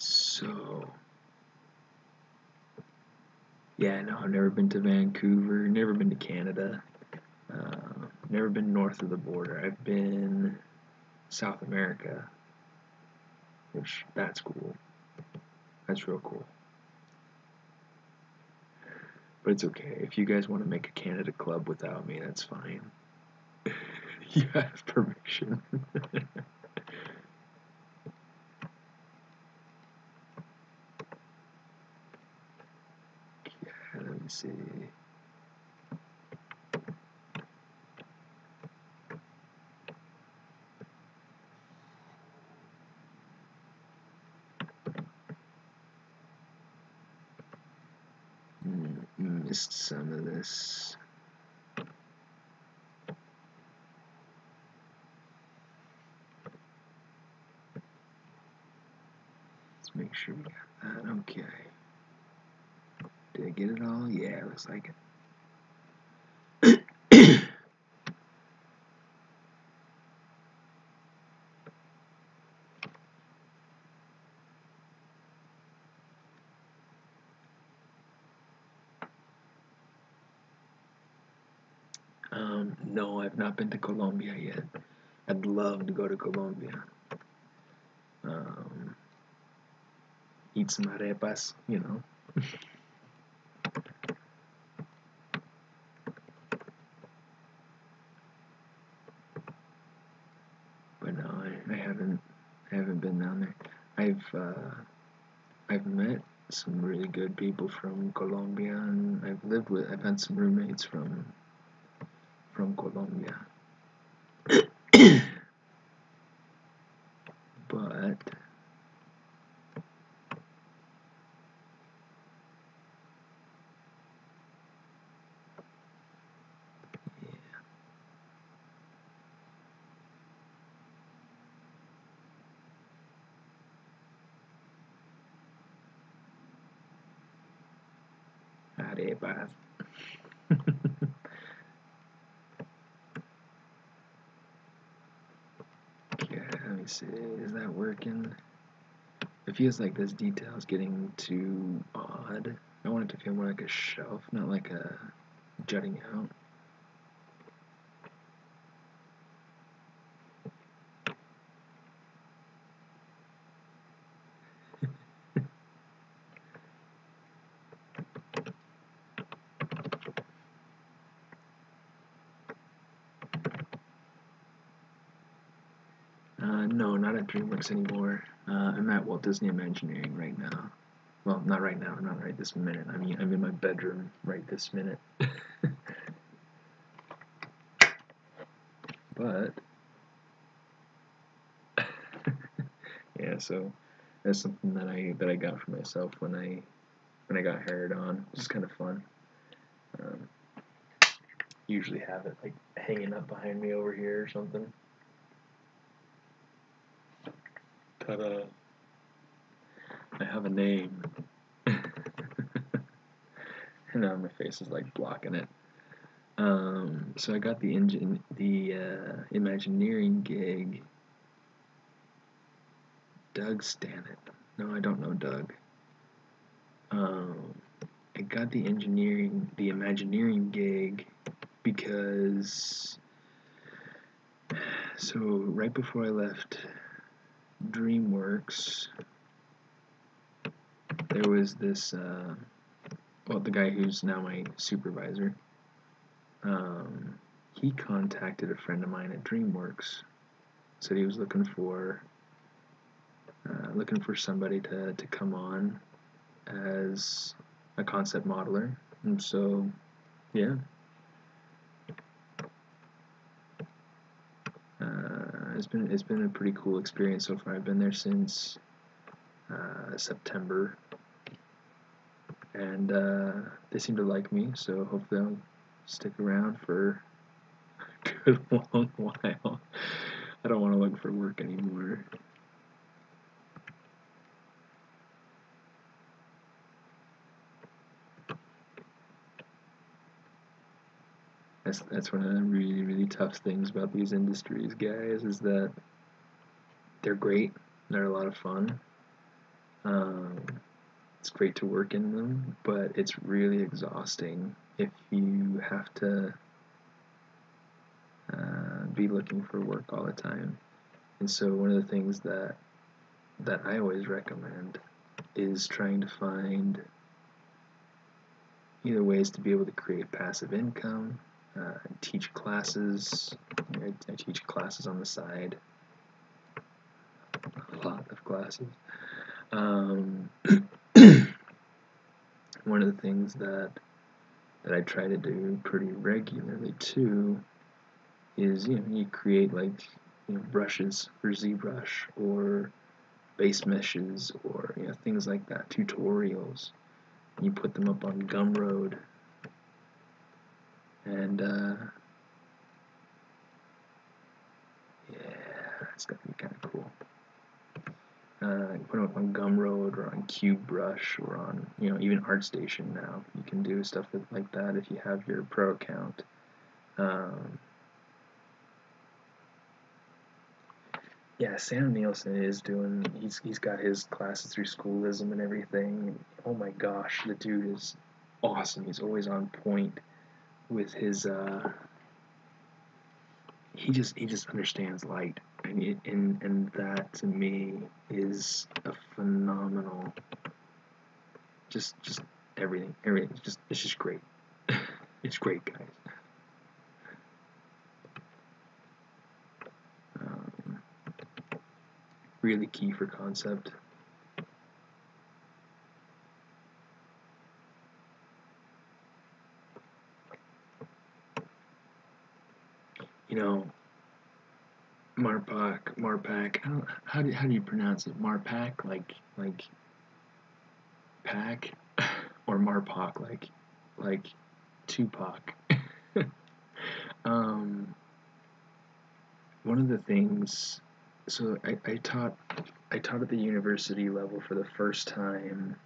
So, yeah, no, I've never been to Vancouver, never been to Canada, never been north of the border. I've been South America, which, that's cool. That's real cool. But it's okay. If you guys want to make a Canada club without me, that's fine. You have permission. Let me see. Missed some of this. Let's make sure we got that. Okay. Did I get it all? Yeah, it looks like it. No, I've not been to Colombia yet. I'd love to go to Colombia. Eat some arepas, you know. But no, I haven't been down there. I've met some really good people from Colombia, and I've had some roommates from Colombia. But arepas. Okay, let me see. Is that working? It feels like this detail is getting too odd. I want it to feel more like a shelf, not like a jutting out. No, not at DreamWorks anymore. I'm at Walt Disney Imagineering right now. Well, not right now, not right this minute. I mean, I'm in my bedroom right this minute. But yeah, so that's something that I got for myself when I got hired on. It's just kind of fun. Usually have it like hanging up behind me over here or something. Ta-da! I have a name. And now my face is like blocking it. So I got the Imagineering gig. Doug Stannett. No, I don't know Doug. I got the Imagineering gig because so right before I left DreamWorks, there was this the guy who's now my supervisor. He contacted a friend of mine at DreamWorks, said he was looking for somebody to come on as a concept modeler, and so yeah. It's been a pretty cool experience so far. I've been there since September, and they seem to like me, so hopefully I'll stick around for a good long while. I don't want to look for work anymore. That's one of the really, really tough things about these industries, guys, is that they're great, they're a lot of fun. It's great to work in them, but it's really exhausting if you have to be looking for work all the time. And so one of the things that I always recommend is trying to find either ways to be able to create passive income, teach classes. I teach classes on the side, a lot of classes. One of the things that I try to do pretty regularly too is you create like brushes for ZBrush or base meshes or things like that, tutorials. You put them up on Gumroad, and yeah, it's gonna be kind of cool. You put them up on Gumroad or on CubeBrush or on even ArtStation now. You can do stuff like that if you have your pro account. Yeah, Sam Nielsen is doing. He's got his classes through Schoolism and everything. Oh my gosh, the dude is awesome. He's always on point with his. He just understands light, and that to me is a phenomenal. Just everything. It's just great. It's great, guys. Really key for concept. Marpak. How do you pronounce it? Marpak, like pack, or Marpak, like Tupac. One of the things. So I taught at the university level for the first time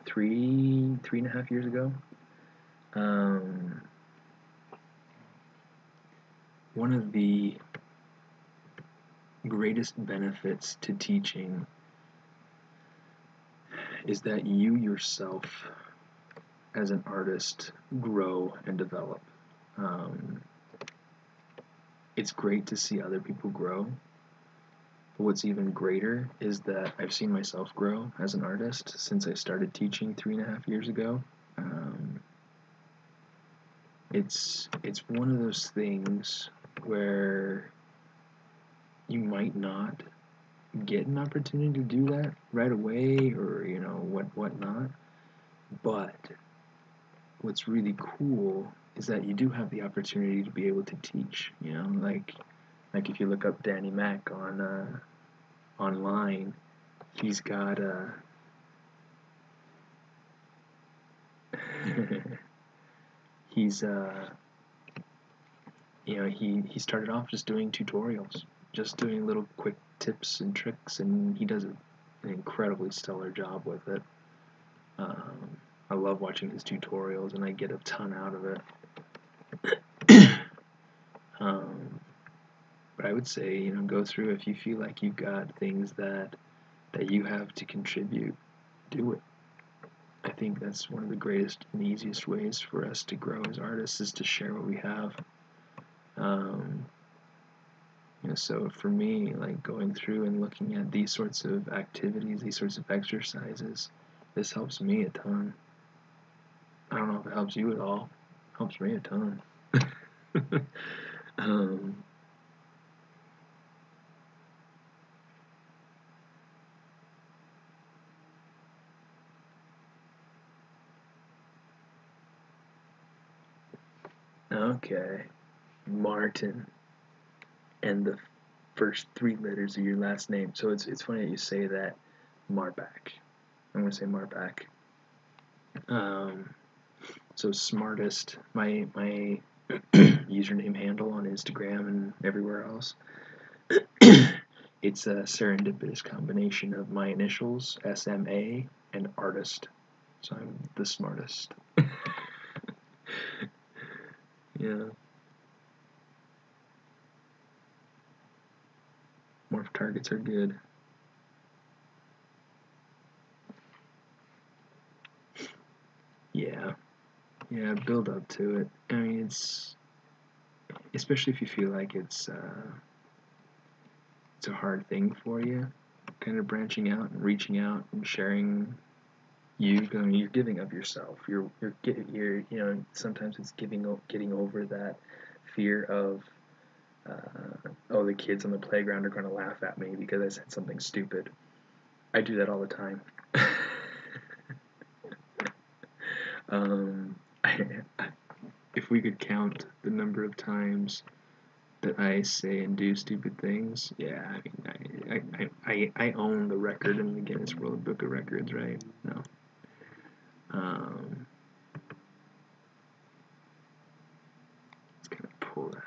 3.5 years ago. One of the greatest benefits to teaching is that you yourself, as an artist, grow and develop. It's great to see other people grow, but what's even greater is that I've seen myself grow as an artist since I started teaching 3.5 years ago. It's one of those things where you might not get an opportunity to do that right away, or whatnot. But what's really cool is that you do have the opportunity to be able to teach. Like if you look up Danny Mac on online, he's got he's he started off just doing tutorials, just doing little quick tips and tricks, and he does an incredibly stellar job with it. I love watching his tutorials, and I get a ton out of it. But I would say, go through, if you feel like you've got things that you have to contribute, do it. I think that's one of the greatest and easiest ways for us to grow as artists, is to share what we have. So for me, like going through and looking at these sorts of activities, these sorts of exercises, this helps me a ton. I don't know if it helps you at all. It helps me a ton. Okay, Martin, and the first 3 letters of your last name. So it's funny that you say that. Marbach. I'm gonna say Marbach. So smartest, my username handle on Instagram and everywhere else. It's a serendipitous combination of my initials, SMA, and artist. So I'm the smartest. Yeah. Morph targets are good. Yeah. Yeah, build up to it. I mean, it's, especially if you feel like it's a hard thing for you, kind of branching out and reaching out and sharing. You're giving of yourself. You're sometimes it's getting over that fear of the kids on the playground are going to laugh at me because I said something stupid. I do that all the time. If we could count the number of times that I say and do stupid things, yeah, I mean, I own the record in the Guinness World Book of Records, right? No. Let's kind of pull that in,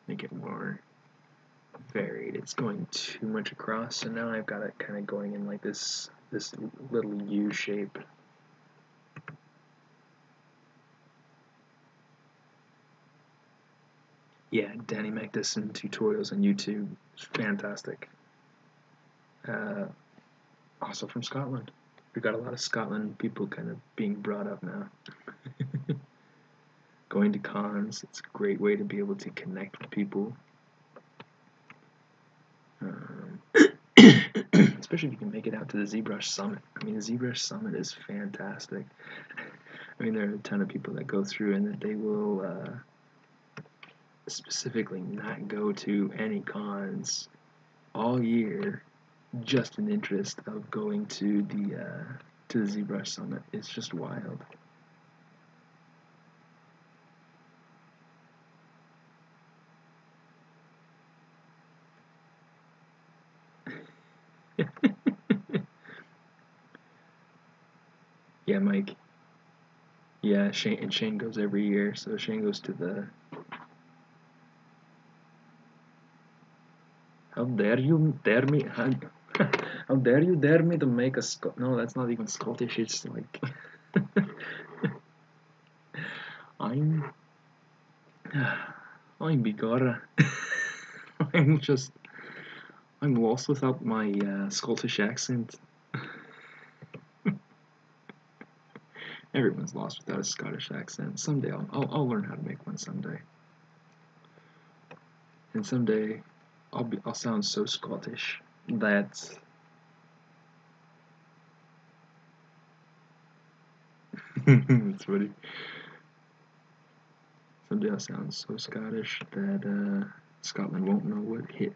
make it more varied. It's going too much across, so now I've got it kind of going in like this little U shape. Yeah, Danny Macdison tutorials on YouTube. It's fantastic. Also from Scotland. We've got a lot of Scotland people kind of being brought up now. Going to cons, it's a great way to be able to connect with people. Especially if you can make it out to the ZBrush Summit. I mean, the ZBrush Summit is fantastic. I mean, there are a ton of people that go through and that they will specifically not go to any cons all year, just in interest of going to the ZBrush Summit. It's just wild. Yeah, Mike. Yeah, Shane goes every year, so Shane goes to the. How dare you dare me? How dare you dare me to make a No, that's not even Scottish. It's like I'm bigorra. I'm just I'm lost without my Scottish accent. Everyone's lost without a Scottish accent. Someday I'll learn how to make one someday. And someday I'll sound so Scottish that it's funny. Someday I'll sound so Scottish that Scotland won't know what hit.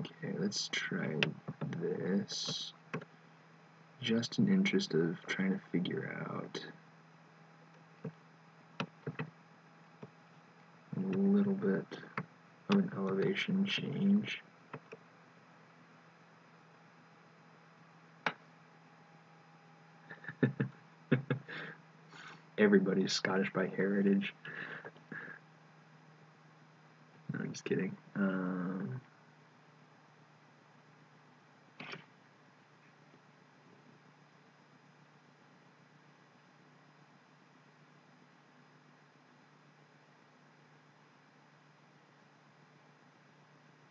Okay, let's try this. Just in interest of trying to figure out a little bit of an elevation change. Everybody's Scottish by heritage. No, I'm just kidding.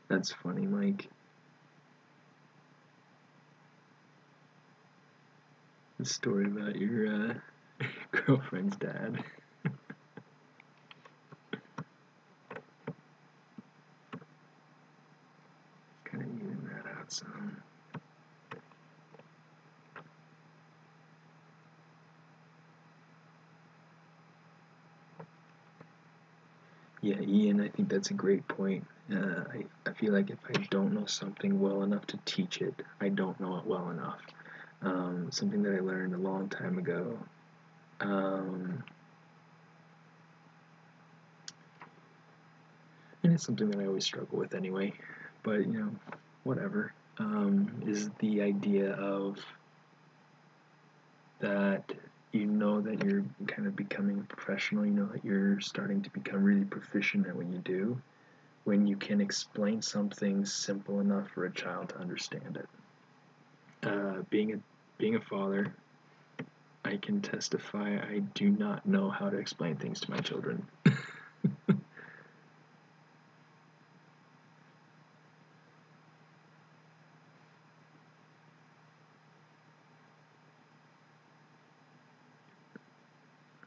That's funny, Mike. The story about your girlfriend's dad. Kind of even that out some. Yeah, Ian, I think that's a great point. I feel like if I don't know something well enough to teach it, I don't know it well enough. Something that I learned a long time ago. And it's something that I always struggle with anyway, but you know, whatever, is the idea of that you know that you're kind of becoming a professional, you know that you're starting to become really proficient at what you do when you can explain something simple enough for a child to understand it. Being a father, I can testify I do not know how to explain things to my children.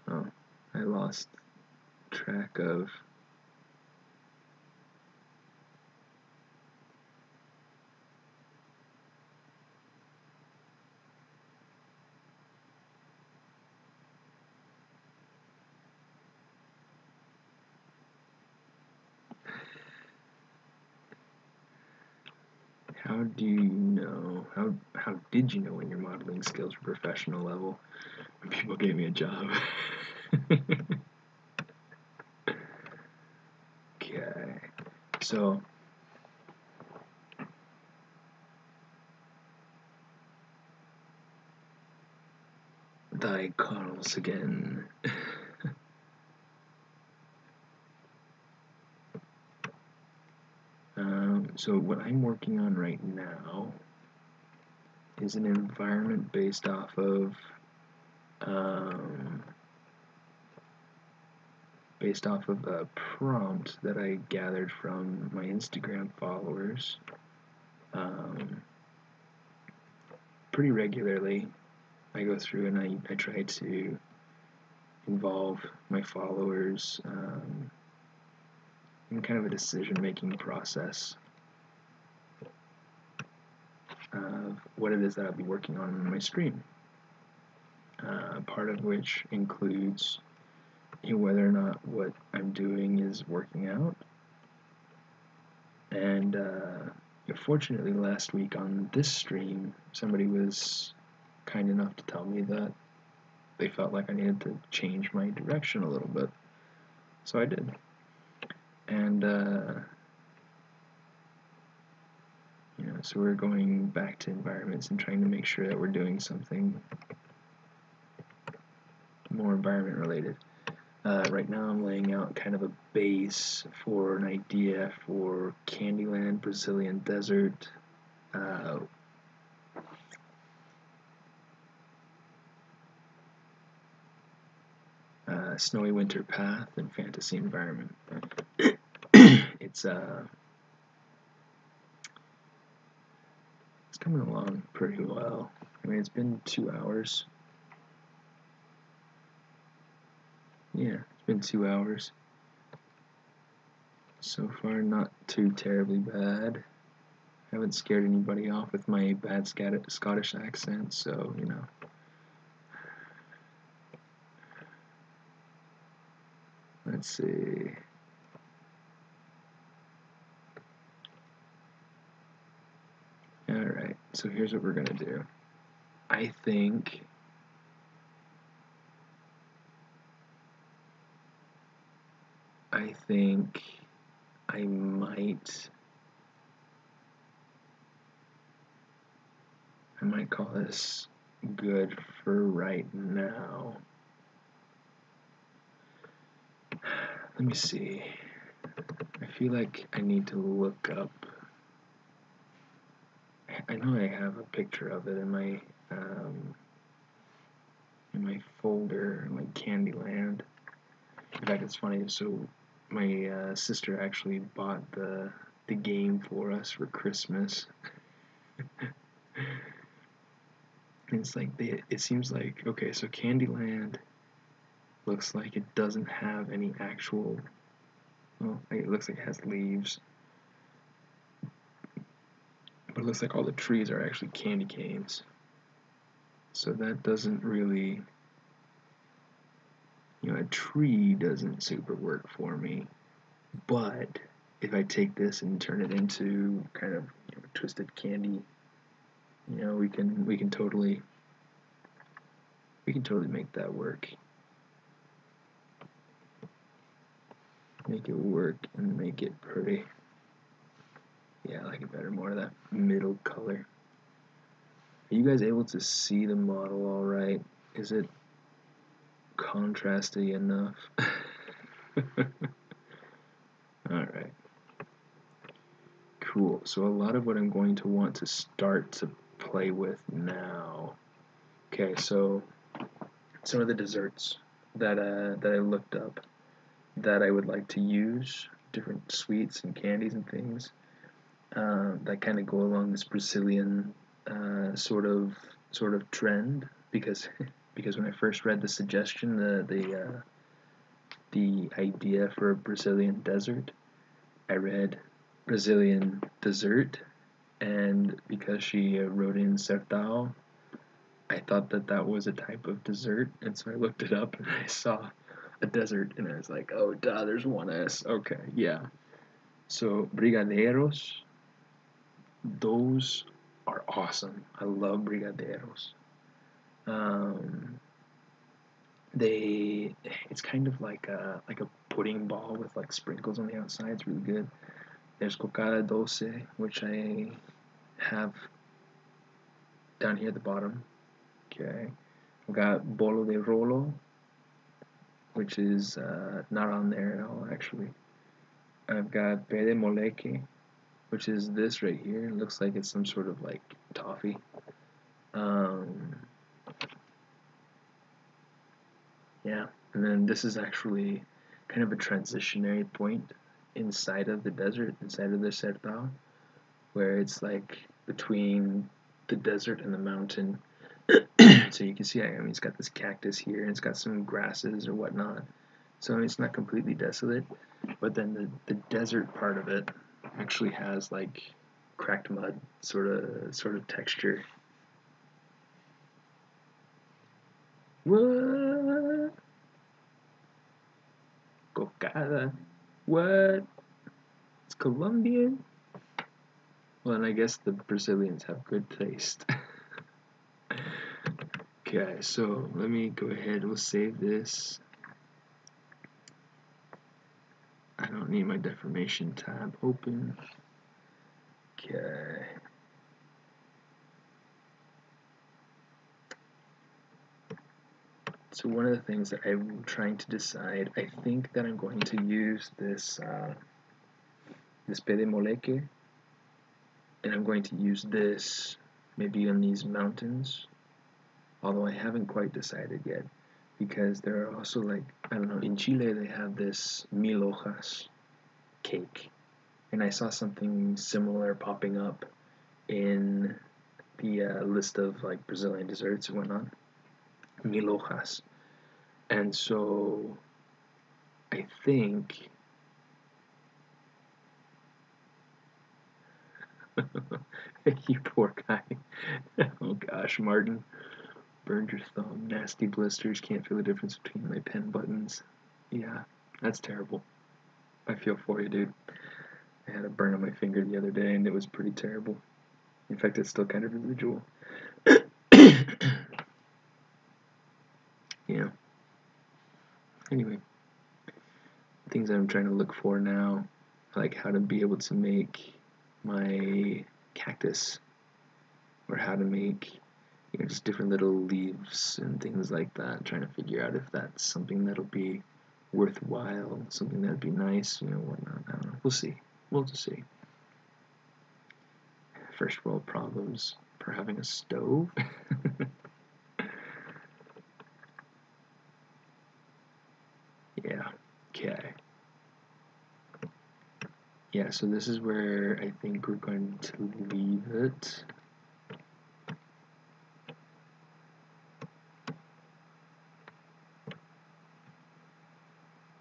Oh, I lost track of. How do you know? How did you know when your modeling skills were professional level? When people gave me a job. Okay, so thy Carls again. So what I'm working on right now is an environment based off of a prompt that I gathered from my Instagram followers pretty regularly. I go through and I try to involve my followers in kind of a decision-making process of what it is that I'll be working on in my stream. Part of which includes whether or not what I'm doing is working out. And fortunately, last week on this stream, somebody was kind enough to tell me that they felt like I needed to change my direction a little bit. So I did. And so we're going back to environments and trying to make sure that we're doing something more environment related. Right now I'm laying out kind of a base for an idea for Candyland, Brazilian desert. Snowy Winter Path and Fantasy Environment. It's coming along pretty well. I mean, it's been 2 hours. Yeah, it's been 2 hours. So far, not too terribly bad. I haven't scared anybody off with my bad Scottish accent, so, you know. Let's see. Alright, so here's what we're going to do. I think I might call this good for right now. Let me see. I feel like I need to look up. I know I have a picture of it in my folder, my Candyland. In fact, it's funny. So my sister actually bought the game for us for Christmas. And it's like it seems like, okay, so Candyland looks like it doesn't have any actual. Well, it looks like it has leaves, but it looks like all the trees are actually candy canes. So that doesn't really, you know, a tree doesn't super work for me. But if I take this and turn it into kind of, you know, twisted candy, you know, we can totally make that work. Make it work and make it pretty. Yeah, I like it better, more of that middle color. Are you guys able to see the model all right? Is it contrasty enough? Alright. Cool. So a lot of what I'm going to want to start to play with now. Okay, so some of the desserts that I looked up that I would like to use, different sweets and candies and things that kind of go along this Brazilian sort of trend, because when I first read the suggestion, the idea for a Brazilian desert, I read Brazilian dessert, and because she wrote in Sertão, I thought that was a type of dessert, and so I looked it up and I saw a desert, and I was like, oh duh, there's one S. Okay, yeah. So brigadeiros, those are awesome. I love brigadeiros. It's kind of like a pudding ball with like sprinkles on the outside. It's really good. There's cocada dulce, which I have down here at the bottom. Okay. I've got bolo de rolo, which is not on there at all, actually. I've got pere moleque, which is this right here. It looks like it's some sort of like toffee. Yeah, and then this is actually kind of a transitionary point inside of the desert, inside of the Sertão, where it's like between the desert and the mountain. So you can see, I mean, it's got this cactus here, and it's got some grasses or whatnot. So I mean, it's not completely desolate, but then the desert part of it actually has like cracked mud sort of texture. What? Cocada? What? It's Colombian? Well, and I guess the Brazilians have good taste. Okay, so let me go ahead. We'll save this. I don't need my deformation tab open. Okay. So one of the things that I'm trying to decide, I think that I'm going to use this this pere moleque, and I'm going to use this maybe on these mountains, although I haven't quite decided yet. because there are also, like, I don't know, in Chile they have this mil hojas cake, and I saw something similar popping up in the list of like Brazilian desserts and whatnot, mil hojas, and so I think you poor guy. Oh gosh, Martin. Burned your thumb. Nasty blisters. Can't feel the difference between my pen buttons. Yeah, that's terrible. I feel for you, dude. I had a burn on my finger the other day and it was pretty terrible. In fact, it's still kind of residual. Yeah. Anyway, things I'm trying to look for now, like how to be able to make my cactus, or how to make, you know, just different little leaves and things like that, trying to figure out if that's something that'll be worthwhile, something that'd be nice, you know, whatnot. I don't know. We'll see. We'll just see. First world problems for having a stove. Yeah. Okay. Yeah, so this is where I think we're going to leave it.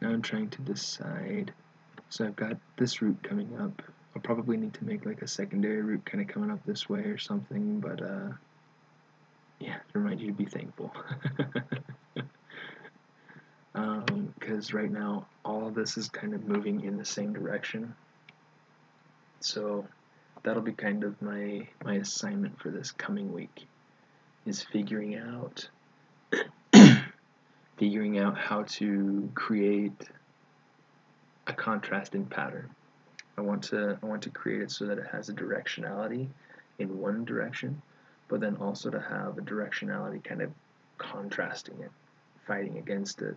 Now I'm trying to decide. So I've got this route coming up. I'll probably need to make like a secondary route kind of coming up this way or something, but yeah, to remind you to be thankful. Because right now all of this is kind of moving in the same direction. So that'll be kind of my assignment for this coming week, is figuring out how to create a contrasting pattern. I want to create it so that it has a directionality in one direction, but then also to have a directionality kind of contrasting it, fighting against it.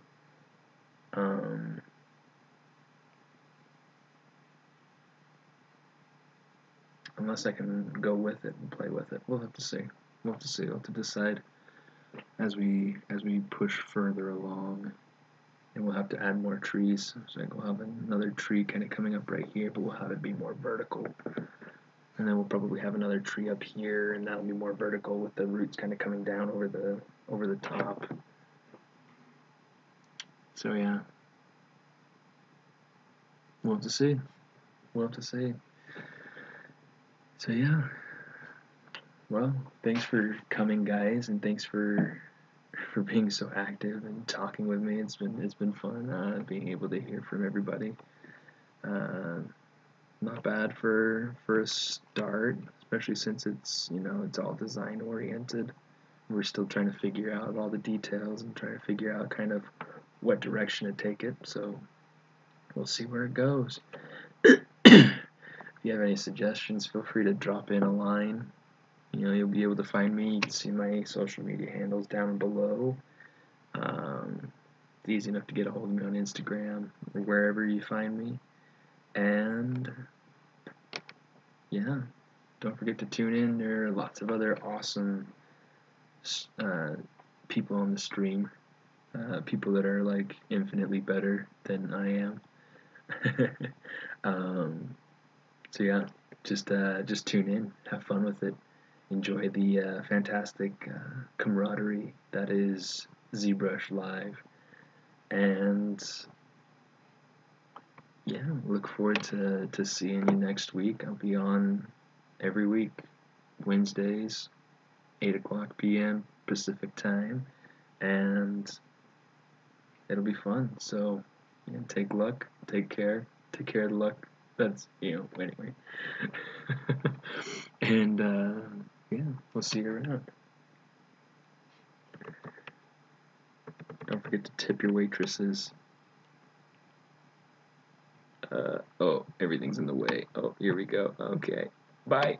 Unless I can go with it and play with it. We'll have to see. We'll have to see. We'll have to decide as we push further along. And we'll have to add more trees. So we'll have another tree kind of coming up right here, but we'll have it be more vertical. And then we'll probably have another tree up here, and that'll be more vertical with the roots kind of coming down over the top. So yeah, we'll have to see. We'll have to see. So yeah. Well, thanks for coming, guys, and thanks for being so active and talking with me. It's been fun being able to hear from everybody. Not bad for a start, especially since it's all design oriented. We're still trying to figure out all the details and trying to figure out kind of what direction to take it. So we'll see where it goes. If you have any suggestions, feel free to drop in a line. You'll be able to find me. You can see my social media handles down below. It's easy enough to get a hold of me on Instagram or wherever you find me. And yeah, don't forget to tune in. There are lots of other awesome people on the stream. People that are like infinitely better than I am. So yeah, just tune in, have fun with it, enjoy the fantastic camaraderie that is ZBrush Live, and yeah, look forward to seeing you next week. I'll be on every week, Wednesdays, 8:00 p.m. Pacific time, and it'll be fun. So yeah, take care of the luck. That's, anyway. And yeah, we'll see you around. Don't forget to tip your waitresses. Oh, everything's in the way. Oh, here we go. Okay, bye.